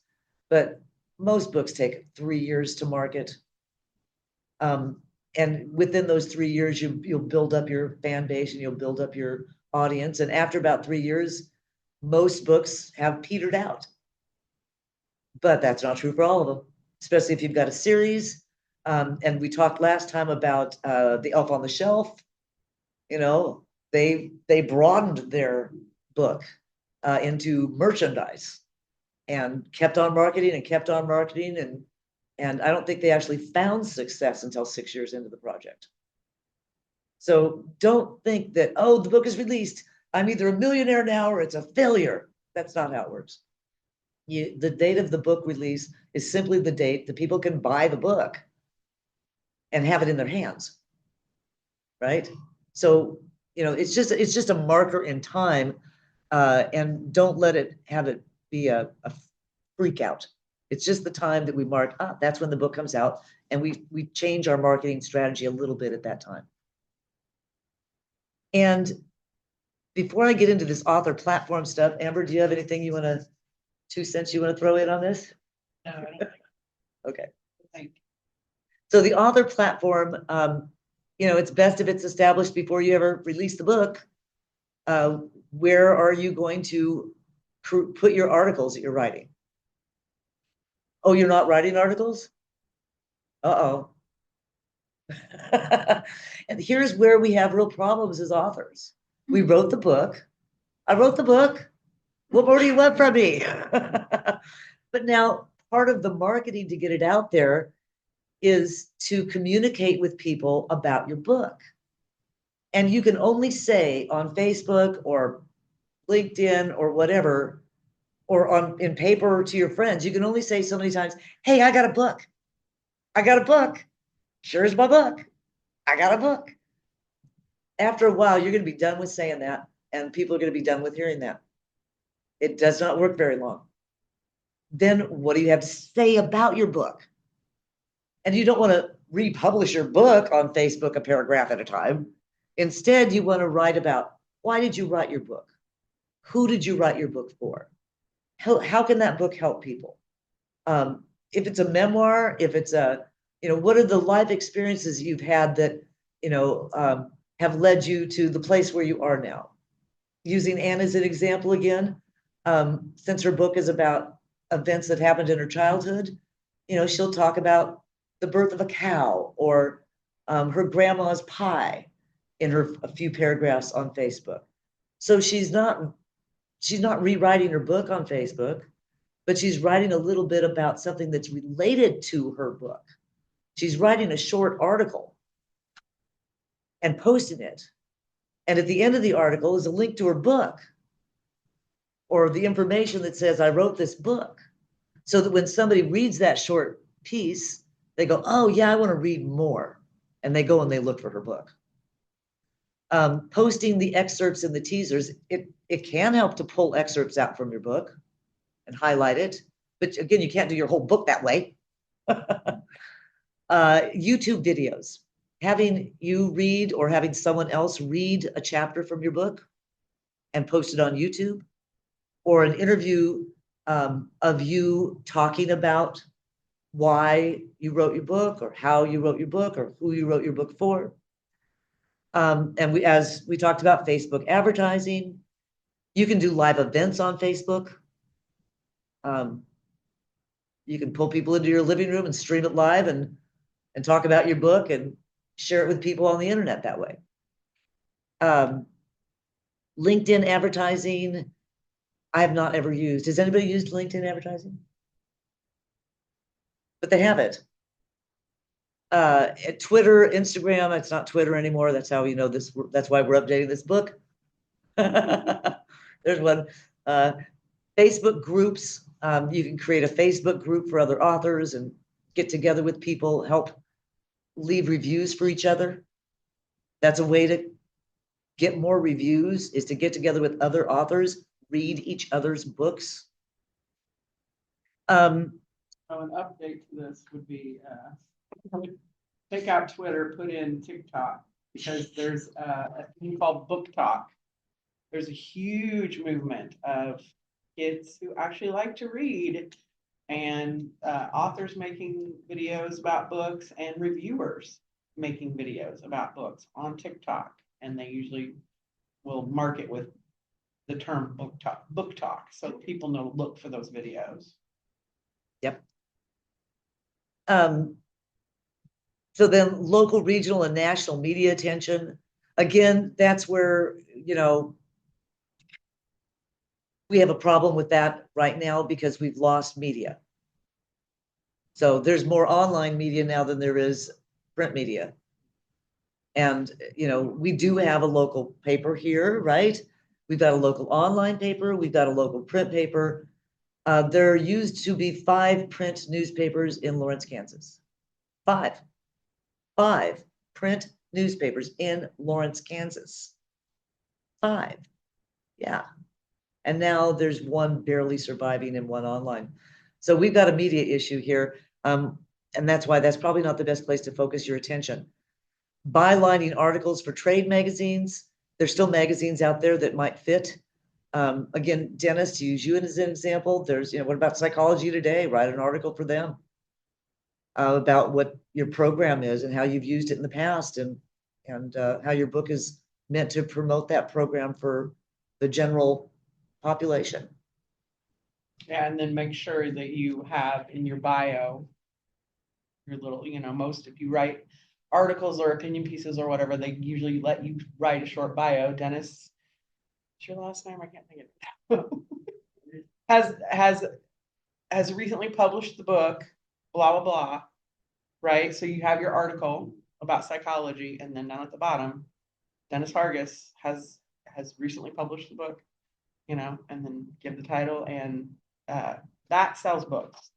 but most books take 3 years to market. And within those 3 years, you'll build up your fan base and you'll build up your audience. And after about 3 years, most books have petered out. But that's not true for all of them, especially if you've got a series. And we talked last time about The Elf on the Shelf. You know, they broadened their book into merchandise and kept on marketing and kept on marketing. And I don't think they actually found success until 6 years into the project. So don't think that, oh, the book is released, I'm either a millionaire now or it's a failure. That's not how it works. The date of the book release is simply the date that people can buy the book and have it in their hands, right? So, you know, it's just a marker in time, and don't let it be a freak out. It's just the time that we mark, that's when the book comes out, and we change our marketing strategy a little bit at that time. And before I get into this author platform stuff, Amber, do you have anything 2 cents you want to throw in on this? No, I don't think. Okay. Thank you. So the author platform, you know, it's best if it's established before you ever release the book. Where are you going to put your articles that you're writing? Oh, you're not writing articles? Uh-oh. And here's where we have real problems as authors. We wrote the book. I wrote the book. What more do you want from me? But now part of the marketing to get it out there is to communicate with people about your book. And you can only say on Facebook or LinkedIn or whatever, or in paper to your friends, you can only say so many times, hey, I got a book. I got a book. Here's my book. I got a book. After a while, you're going to be done with saying that, and people are going to be done with hearing that. It does not work very long. Then what do you have to say about your book? And you don't want to republish your book on Facebook a paragraph at a time. Instead, you want to write about, why did you write your book? Who did you write your book for? How can that book help people? If it's a memoir, if it's a what are the life experiences you've had that, have led you to the place where you are now? Using Anne as an example again, since her book is about events that happened in her childhood, she'll talk about the birth of a cow or her grandma's pie in a few paragraphs on Facebook. So she's not rewriting her book on Facebook, but she's writing a little bit about something that's related to her book. She's writing a short article and posting it. And at the end of the article is a link to her book or the information that says, I wrote this book. So that when somebody reads that short piece, they go, oh, yeah, I want to read more. And they go and they look for her book. Posting the excerpts and the teasers, it can help to pull excerpts out from your book and highlight it. But again, you can't do your whole book that way. YouTube videos, having you read or having someone else read a chapter from your book and post it on YouTube, or an interview of you talking about why you wrote your book or how you wrote your book or who you wrote your book for. And as we talked about, Facebook advertising, you can do live events on Facebook. You can pull people into your living room and stream it live and talk about your book and share it with people on the internet that way. LinkedIn advertising, I have not ever used. Has anybody used LinkedIn advertising? But they have it. At Twitter, Instagram, it's not Twitter anymore. That's how you know this. That's why we're updating this book. There's one. Facebook groups. You can create a Facebook group for other authors and get together with people, help leave reviews for each other. That's a way to get more reviews, is to get together with other authors, read each other's books. So an update to this would be, take out Twitter, put in TikTok, because there's a thing called Book Talk. There's a huge movement of kids who actually like to read and authors making videos about books and reviewers making videos about books on TikTok. And they usually will mark it with the term book talk, so people know to look for those videos. Yep. So then local, regional, and national media attention. Again, that's where, we have a problem with that right now because we've lost media. So there's more online media now than there is print media. And, we do have a local paper here, right? We've got a local online paper. We've got a local print paper. There used to be 5 print newspapers in Lawrence, Kansas. 5 print newspapers in Lawrence, Kansas. 5. Yeah. And now there's 1 barely surviving and 1 online. So we've got a media issue here. And that's why that's probably not the best place to focus your attention. Bylining articles for trade magazines. There's still magazines out there that might fit. Again, Dennis, to use you as an example, there's, what about Psychology Today? Write an article for them about what your program is and how you've used it in the past and how your book is meant to promote that program for the general population. Yeah, and then make sure that you have in your bio your little, most, if you write articles or opinion pieces or whatever, they usually let you write a short bio. Dennis, what's your last name? I can't think of it. has recently published the book, blah blah blah, right? So you have your article about psychology, and then down at the bottom, Dennis Hargis has recently published the book, and then give the title, and that sells books.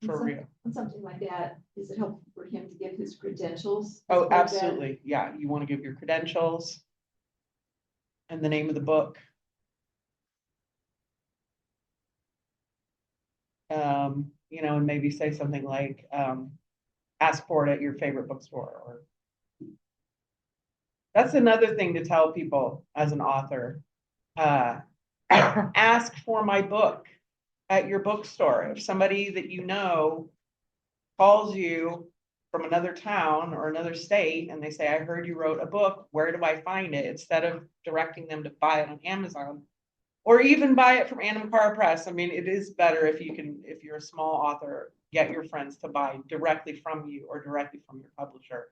For real. On something like that, is it helpful for him to give his credentials? Oh, absolutely. Yeah, you want to give your credentials and the name of the book. And maybe say something like, ask for it at your favorite bookstore. Or that's another thing to tell people as an author. Ask for my book at your bookstore. If somebody that calls you from another town or another state and they say, I heard you wrote a book, where do I find it? Instead of directing them to buy it on Amazon or even buy it from Animal Car Press. I mean, it is better if you can, if you're a small author, get your friends to buy directly from you or directly from your publisher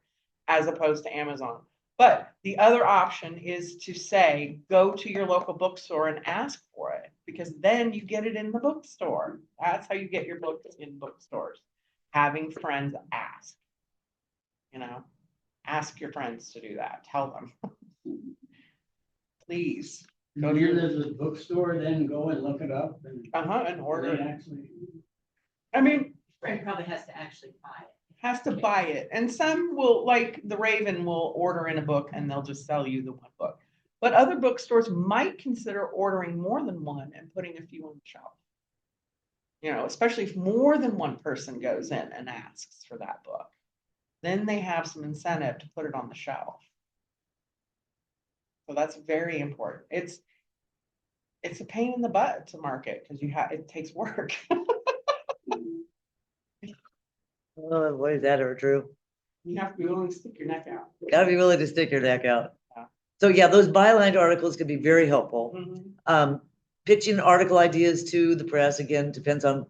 as opposed to Amazon. But the other option is to say, go to your local bookstore and ask for it, because then you get it in the bookstore. That's how you get your books in bookstores. Having friends ask, ask your friends to do that. Tell them, please. Go to Here your, there's a bookstore, then go and look it up and. and They order it. actually. I mean, Friend probably has to actually buy it. has to buy it. And some will, like the Raven, will order in a book and they'll just sell you the one book. But other bookstores might consider ordering more than one and putting a few on the shelf. Especially if more than one person goes in and asks for that book, then they have some incentive to put it on the shelf. So that's very important. It's a pain in the butt to market because it takes work. Oh, boy, is that ever true? You have to be willing to stick your neck out. Gotta be willing to stick your neck out. Yeah. So yeah, those byline articles can be very helpful. Mhm. Pitching article ideas to the press, again, depends on,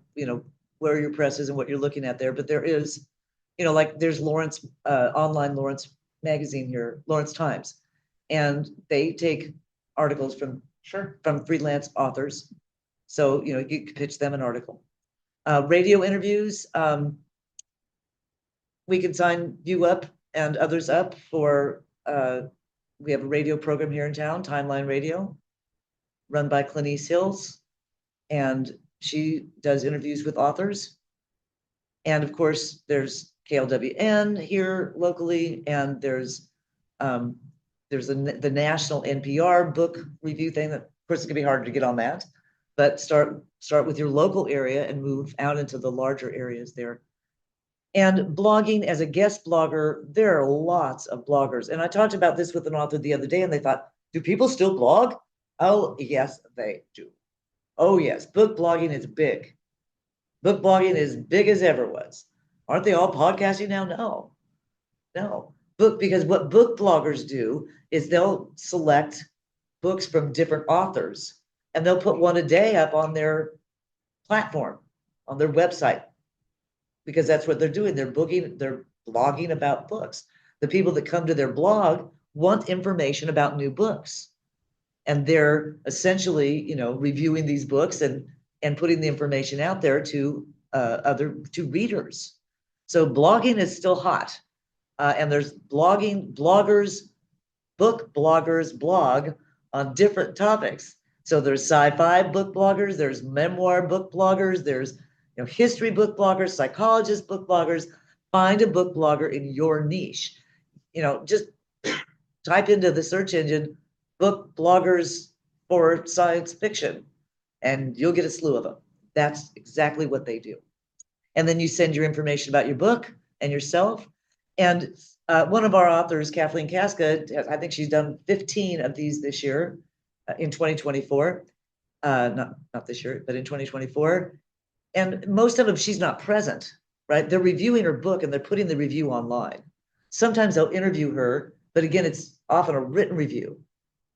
where your press is and what you're looking at there. But there is, like there's Lawrence, online Lawrence magazine here, Lawrence Times. And they take articles from Sure. freelance authors. So, you can pitch them an article. Radio interviews, we can sign you up and others up for, we have a radio program here in town, Timeline Radio, run by Clinice Hills. And she does interviews with authors. And of course, there's KLWN here locally, and there's the national NPR book review thing that, of course, it's gonna be hard to get on that, but start with your local area and move out into the larger areas there. And blogging as a guest blogger, there are lots of bloggers. And I talked about this with an author the other day, and they thought, do people still blog? Oh, yes, they do. Oh, yes, book blogging is big. Book blogging is big as ever was. Aren't they all podcasting now? No. Because what book bloggers do is they'll select books from different authors and they'll put one a day up on their platform, on their website, because that's what they're doing. They're blogging about books. The people that come to their blog want information about new books. And they're essentially, reviewing these books and putting the information out there to readers. So blogging is still hot. And there's book bloggers blog on different topics. So there's sci-fi book bloggers, there's memoir book bloggers, there's history book bloggers, psychologist book bloggers. Find a book blogger in your niche. Just type into the search engine book bloggers for science fiction, and you'll get a slew of them. That's exactly what they do. And then you send your information about your book and yourself. And one of our authors, Kathleen Casca, I think she's done 15 of these this year in 2024. Not this year, but in 2024. And most of them, she's not present, right? They're reviewing her book and they're putting the review online. Sometimes they'll interview her, but again, it's often a written review.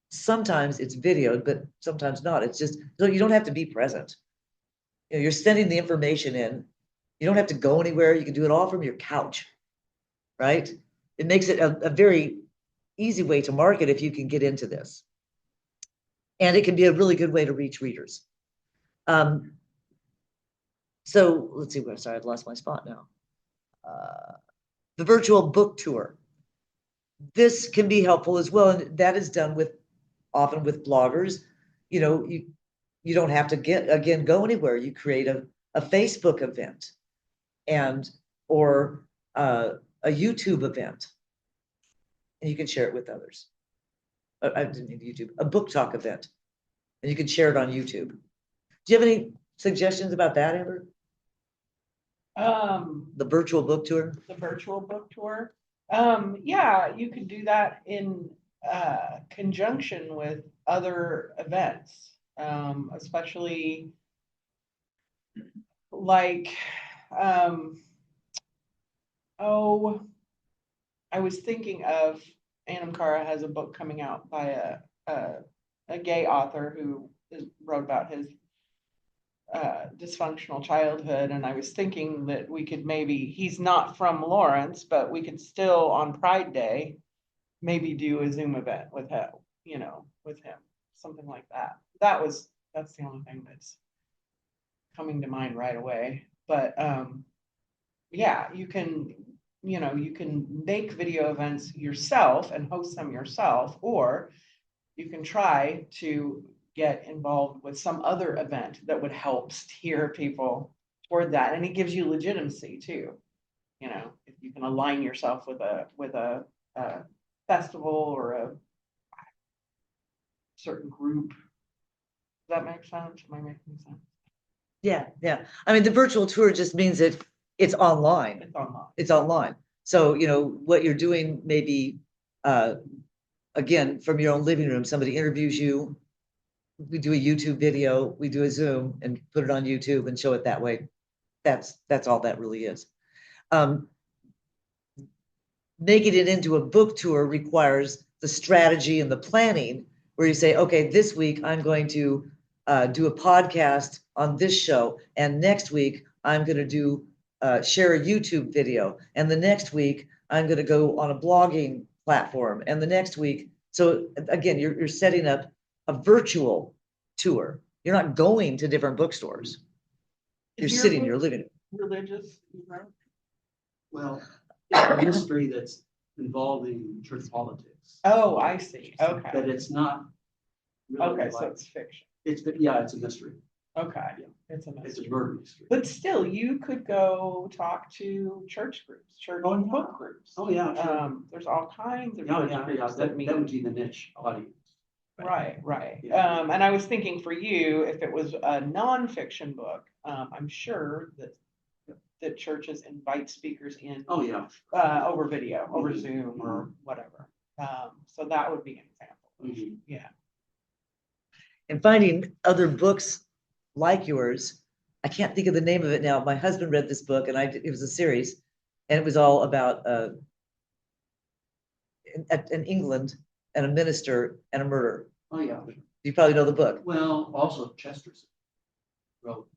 Sometimes it's videoed, but sometimes not. It's just, so you don't have to be present. You're sending the information in. You don't have to go anywhere. You can do it all from your couch, right? It makes it a very easy way to market if you can get into this. And it can be a really good way to reach readers. So let's see, sorry, I've lost my spot now. The virtual book tour. This can be helpful as well. And that is done often with bloggers. You don't have to go anywhere. You create a Facebook event or a YouTube event, and you can share it with others. I didn't mean YouTube, a book talk event, and you can share it on YouTube. Do you have any suggestions about that, Amber? The virtual book tour? The virtual book tour. Yeah, you could do that in conjunction with other events, especially like Oh, I was thinking of Anam Cara has a book coming out by a gay author who wrote about his dysfunctional childhood, and I was thinking that we could maybe, he's not from Lawrence, but we could still on Pride Day maybe do a Zoom event with him, with him, something like that. That's the only thing that's coming to mind right away. But yeah, you can make video events yourself and host them yourself, or you can try to get involved with some other event that would help steer people toward that. And it gives you legitimacy too. If you can align yourself with a festival or a certain group. Does that make sense? Am I making sense? Yeah, yeah. I mean, the virtual tour just means that it's online. It's online. It's online. So, what you're doing maybe, again, from your own living room, somebody interviews you. We do a YouTube video, we do a Zoom and put it on YouTube and show it that way. That's all that really is. Making it into a book tour requires the strategy and the planning where you say, okay, this week I'm going to do a podcast on this show. And next week I'm going to share a YouTube video. And the next week I'm going to go on a blogging platform. And the next week, so again, you're setting up a virtual tour. You're not going to different bookstores. You're Is your sitting in book your living room. religious? Well, it's a history that's involving church politics. Oh, I see. But Okay. it's not really Okay, so like, it's fiction. it's a mystery. Okay. Yeah. It's a It's a mystery. murder mystery. But still, you could go talk to church groups, church Oh, yeah. book groups. Oh, yeah, sure. There's all kinds of Yeah, church yeah, groups that meet. that would be the niche audience. Right. Yeah. And I was thinking for you, if it was a nonfiction book, I'm sure that churches invite speakers in Oh, yeah. over video, over Mhm. Zoom or whatever. So that would be an example. Mhm. Yeah. And finding other books like yours. I can't think of the name of it now. My husband read this book and it was a series and it was all about in England and a minister and a murder. Oh, yeah. You probably know the book. Well, also Chesterton wrote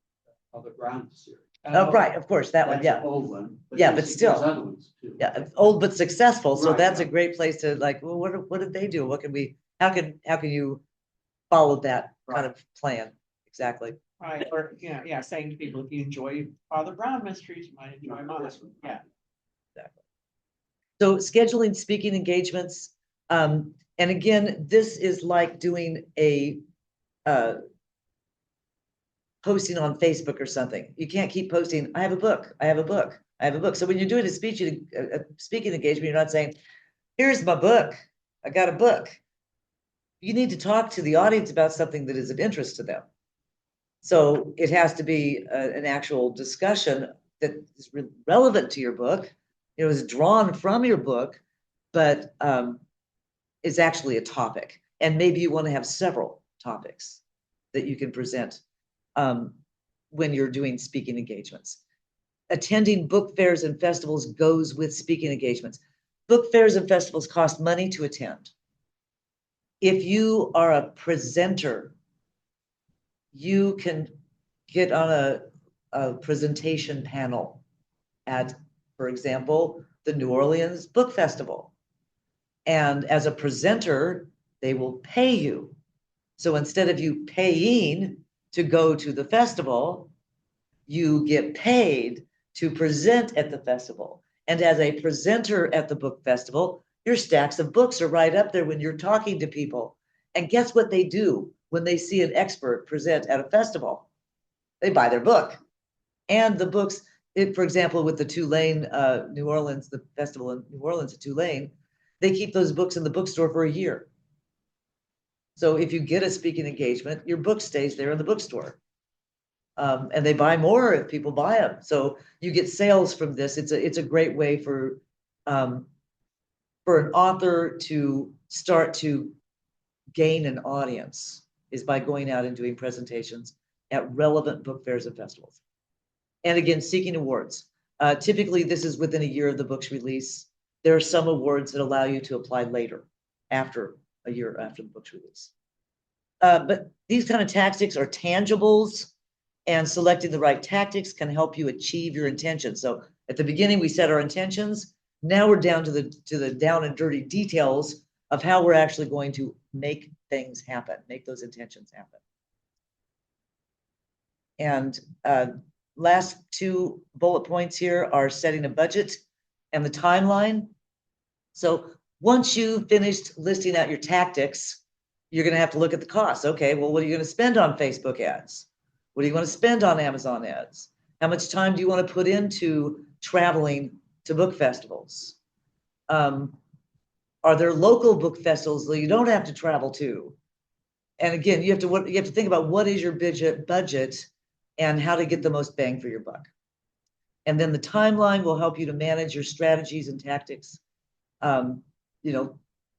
the Ground series. Oh, right, of course, that one, That's yeah. an old one. Yeah, there's- but still. There's other ones too. Yeah, it's old but successful. So Right, that's a yeah. great place to like, well, what did they do? How can you follow that kind of plan? Exactly. Right, or, saying to people, if you enjoy Father Brown mysteries, you might enjoy mine. Yeah. So scheduling speaking engagements, and again, this is like doing a posting on Facebook or something. You can't keep posting, I have a book, I have a book, I have a book. So when you're doing a speaking engagement, you're not saying, here's my book, I got a book. You need to talk to the audience about something that is of interest to them. So it has to be an actual discussion that is relevant to your book. It was drawn from your book, but is actually a topic. And maybe you want to have several topics that you can present when you're doing speaking engagements. Attending book fairs and festivals goes with speaking engagements. Book fairs and festivals cost money to attend. If you are a presenter, you can get on a presentation panel at, for example, the New Orleans Book Festival. And as a presenter, they will pay you. So instead of you paying to go to the festival, you get paid to present at the festival. And as a presenter at the book festival, your stacks of books are right up there when you're talking to people. And guess what they do when they see an expert present at a festival? They buy their book. And the books, for example, with the Tulane, New Orleans, the festival in New Orleans at Tulane, they keep those books in the bookstore for a year. So if you get a speaking engagement, your book stays there in the bookstore. And they buy more if people buy them. So you get sales from this. It's a great way for an author to start to gain an audience is by going out and doing presentations at relevant book fairs and festivals. And again, seeking awards. Typically, this is within a year of the book's release. There are some awards that allow you to apply later, after a year after the book's release. But these kind of tactics are tangibles, and selecting the right tactics can help you achieve your intentions. So at the beginning, we set our intentions. Now we're down to the down and dirty details of how we're actually going to make things happen, make those intentions happen. And last two bullet points here are setting a budget and the timeline. So once you've finished listing out your tactics, you're going to have to look at the costs. Okay, well, what are you going to spend on Facebook ads? What do you want to spend on Amazon ads? How much time do you want to put into traveling to book festivals? Are there local book festivals that you don't have to travel to? And again, you have to think about what is your budget and how to get the most bang for your buck. And then the timeline will help you to manage your strategies and tactics,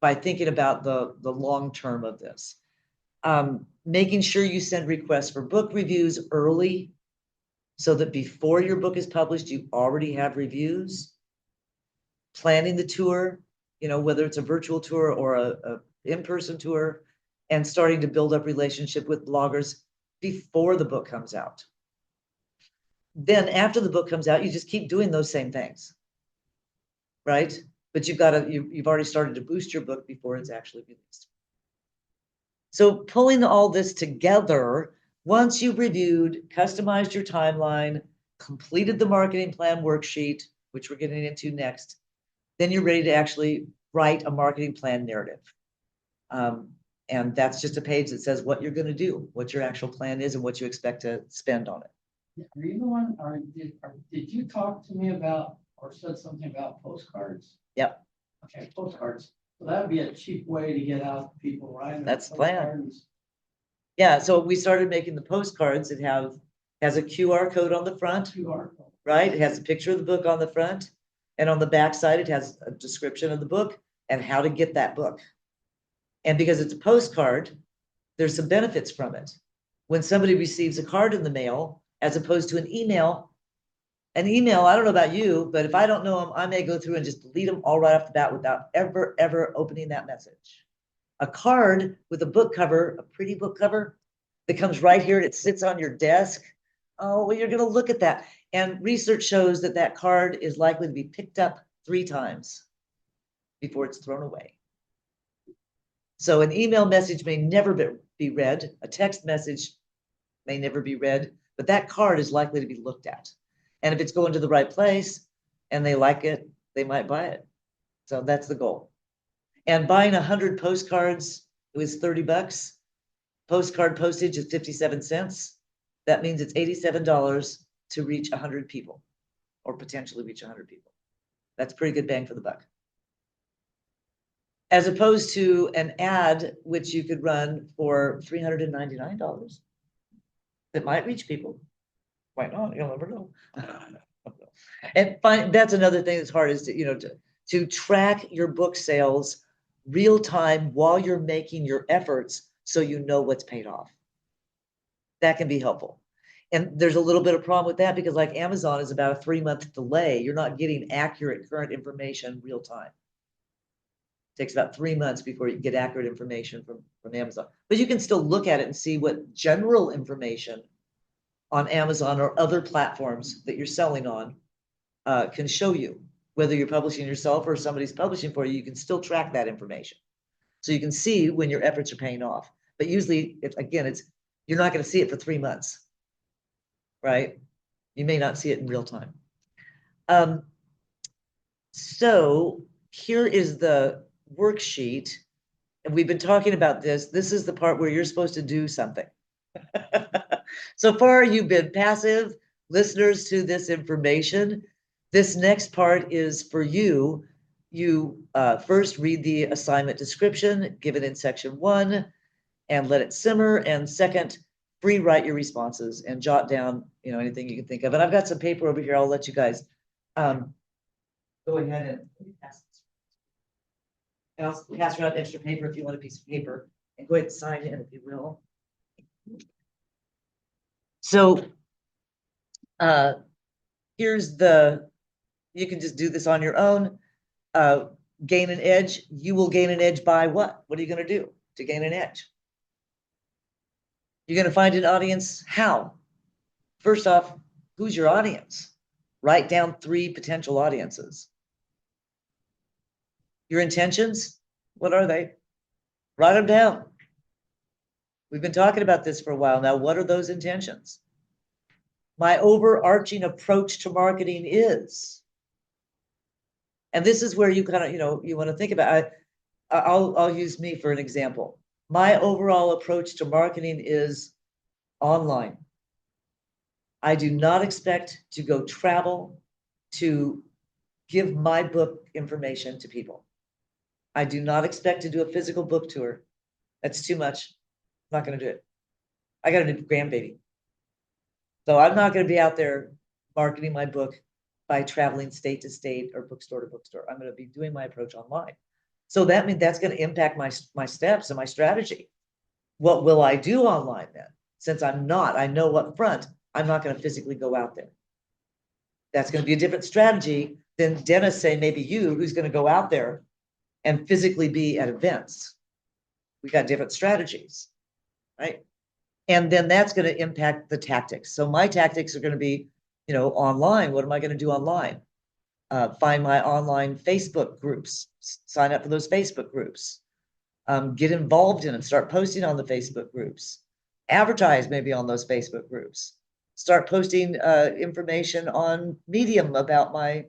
by thinking about the long term of this. Making sure you send requests for book reviews early so that before your book is published, you already have reviews. Planning the tour, whether it's a virtual tour or a in-person tour, and starting to build up relationship with bloggers before the book comes out. Then after the book comes out, you just keep doing those same things, right? But you've already started to boost your book before it's actually released. So pulling all this together, once you've reviewed, customized your timeline, completed the marketing plan worksheet, which we're getting into next, then you're ready to actually write a marketing plan narrative. And that's just a page that says what you're going to do, what your actual plan is, and what you expect to spend on it. Are you the one, or did you talk to me about, or said something about postcards? Yep. Okay, postcards. So that would be a cheap way to get out to people, right? That's the plan. Postcards. Yeah, so we started making the postcards that has a QR code on the front, QR code. right? It has a picture of the book on the front, and on the back side, it has a description of the book and how to get that book. And because it's a postcard, there's some benefits from it. When somebody receives a card in the mail, as opposed to an email, I don't know about you, but if I don't know them, I may go through and just delete them all right off the bat without ever opening that message. A card with a book cover, a pretty book cover that comes right here and it sits on your desk. Oh, well, you're going to look at that. And research shows that that card is likely to be picked up 3 times before it's thrown away. So an email message may never be read. A text message may never be read, but that card is likely to be looked at. And if it's going to the right place and they like it, they might buy it. So that's the goal. And buying 100 postcards, it was $30. Postcard postage is 57 cents. That means it's $87 to reach 100 people, or potentially reach 100 people. That's pretty good bang for the buck. As opposed to an ad, which you could run for $399 that might reach people. Might not, you'll never know. And that's another thing that's hard, is to track your book sales real time while you're making your efforts, so you know what's paid off. That can be helpful. And there's a little bit of problem with that, because like Amazon is about a 3-month delay. You're not getting accurate current information real time. It takes about 3 months before you get accurate information from Amazon. But you can still look at it and see what general information on Amazon or other platforms that you're selling on can show you. Whether you're publishing yourself or somebody's publishing for you, you can still track that information. So you can see when your efforts are paying off. But usually, you're not going to see it for 3 months, right? You may not see it in real time. So here is the worksheet. And we've been talking about this. This is the part where you're supposed to do something. So far, you've been passive listeners to this information. This next part is for you. You first read the assignment description given in section 1 and let it simmer. And second, free write your responses and jot down anything you can think of. And I've got some paper over here. I'll let you guys go ahead and pass this. And I'll pass around extra paper if you want a piece of paper, and go ahead and sign in if you will. So you can just do this on your own, gain an edge. You will gain an edge by what? What are you going to do to gain an edge? You're going to find an audience. How? First off, who's your audience? Write down 3 potential audiences. Your intentions, what are they? Write them down. We've been talking about this for a while now. What are those intentions? My overarching approach to marketing is, and this is where you kind of, you want to think about, I'll use me for an example. My overall approach to marketing is online. I do not expect to go travel to give my book information to people. I do not expect to do a physical book tour. That's too much. I'm not going to do it. I got a new grandbaby. So I'm not going to be out there marketing my book by traveling state to state or bookstore to bookstore. I'm going to be doing my approach online. So that means that's going to impact my steps and my strategy. What will I do online then? Since I know up front, I'm not going to physically go out there. That's going to be a different strategy than Dennis, say maybe you, who's going to go out there and physically be at events. We got different strategies, right? And then that's going to impact the tactics. So my tactics are going to be, online. What am I going to do online? Find my online Facebook groups, sign up for those Facebook groups, get involved in them, start posting on the Facebook groups, advertise maybe on those Facebook groups, start posting information on Medium about my,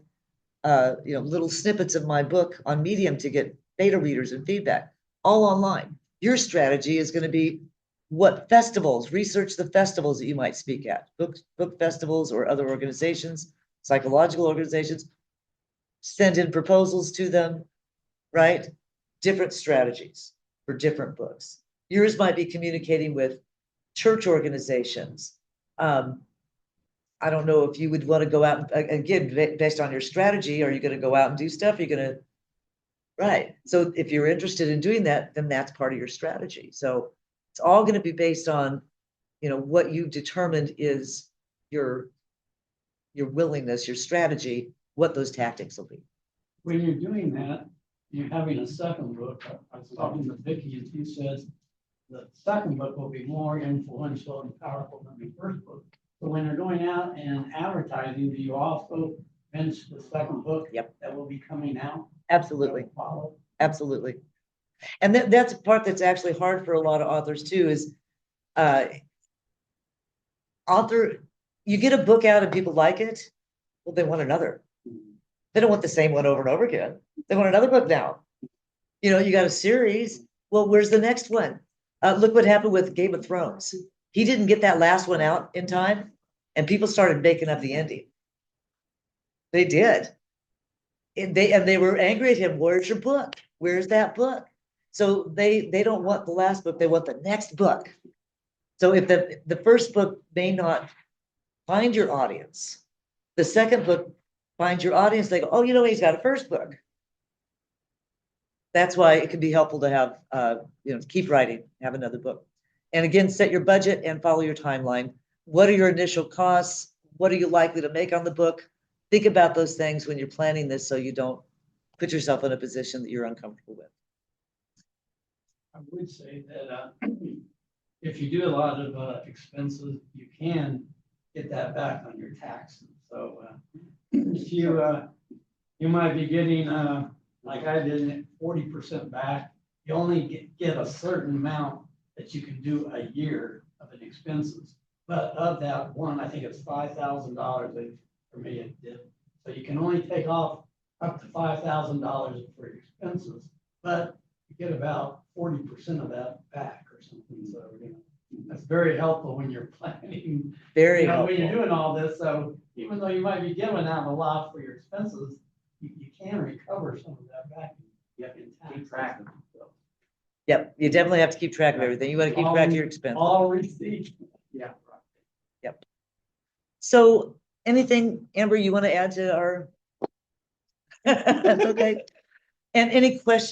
little snippets of my book on Medium to get beta readers and feedback, all online. Your strategy is going to be what festivals, research the festivals that you might speak at, book festivals or other organizations, psychological organizations, send in proposals to them, right? Different strategies for different books. Yours might be communicating with church organizations. I don't know if you would want to go out, again, based on your strategy, are you going to go out and do stuff? Are you going to, right. So if you're interested in doing that, then that's part of your strategy. So it's all going to be based on, what you determined is your willingness, your strategy, what those tactics will be. When you're doing that, you're having a second book. I was talking to Vicki and she says the second book will be more influential and powerful than the first book. So when you're going out and advertising, do you also mention the second book? Yep. That will be coming out? Absolutely. Follow? Absolutely. And that's a part that's actually hard for a lot of authors too, is you get a book out and people like it, well, they want another. They don't want the same one over and over again. They want another book now. You got a series. Well, where's the next one? Look what happened with Game of Thrones. He didn't get that last one out in time, and people started making up the ending. They did. And they were angry at him. Where's your book? Where's that book? So they don't want the last book. They want the next book. So if the first book may not find your audience, the second book finds your audience. They go, oh, he's got a first book. That's why it can be helpful to have, keep writing, have another book. And again, set your budget and follow your timeline. What are your initial costs? What are you likely to make on the book? Think about those things when you're planning this so you don't put yourself in a position that you're uncomfortable with. I would say that if you do a lot of expenses, you can get that back on your taxes. So if you might be getting, like I did, 40% back. You only get a certain amount that you can do a year of an expenses. But of that one, I think it's $5,000 for me it did. So you can only take off up to $5,000 for your expenses, but you get about 40% of that back or something. So that's very helpful when you're planning. Very helpful. When you're doing all this. So even though you might be giving out a lot for your expenses, you can recover some of that back. You have to keep track of it. So. Yep, you definitely have to keep track of everything. You want to keep track of your expenses. All receipts. Yeah. Right. Yep. So anything, Amber, you want to add to our? That's okay. And any questions?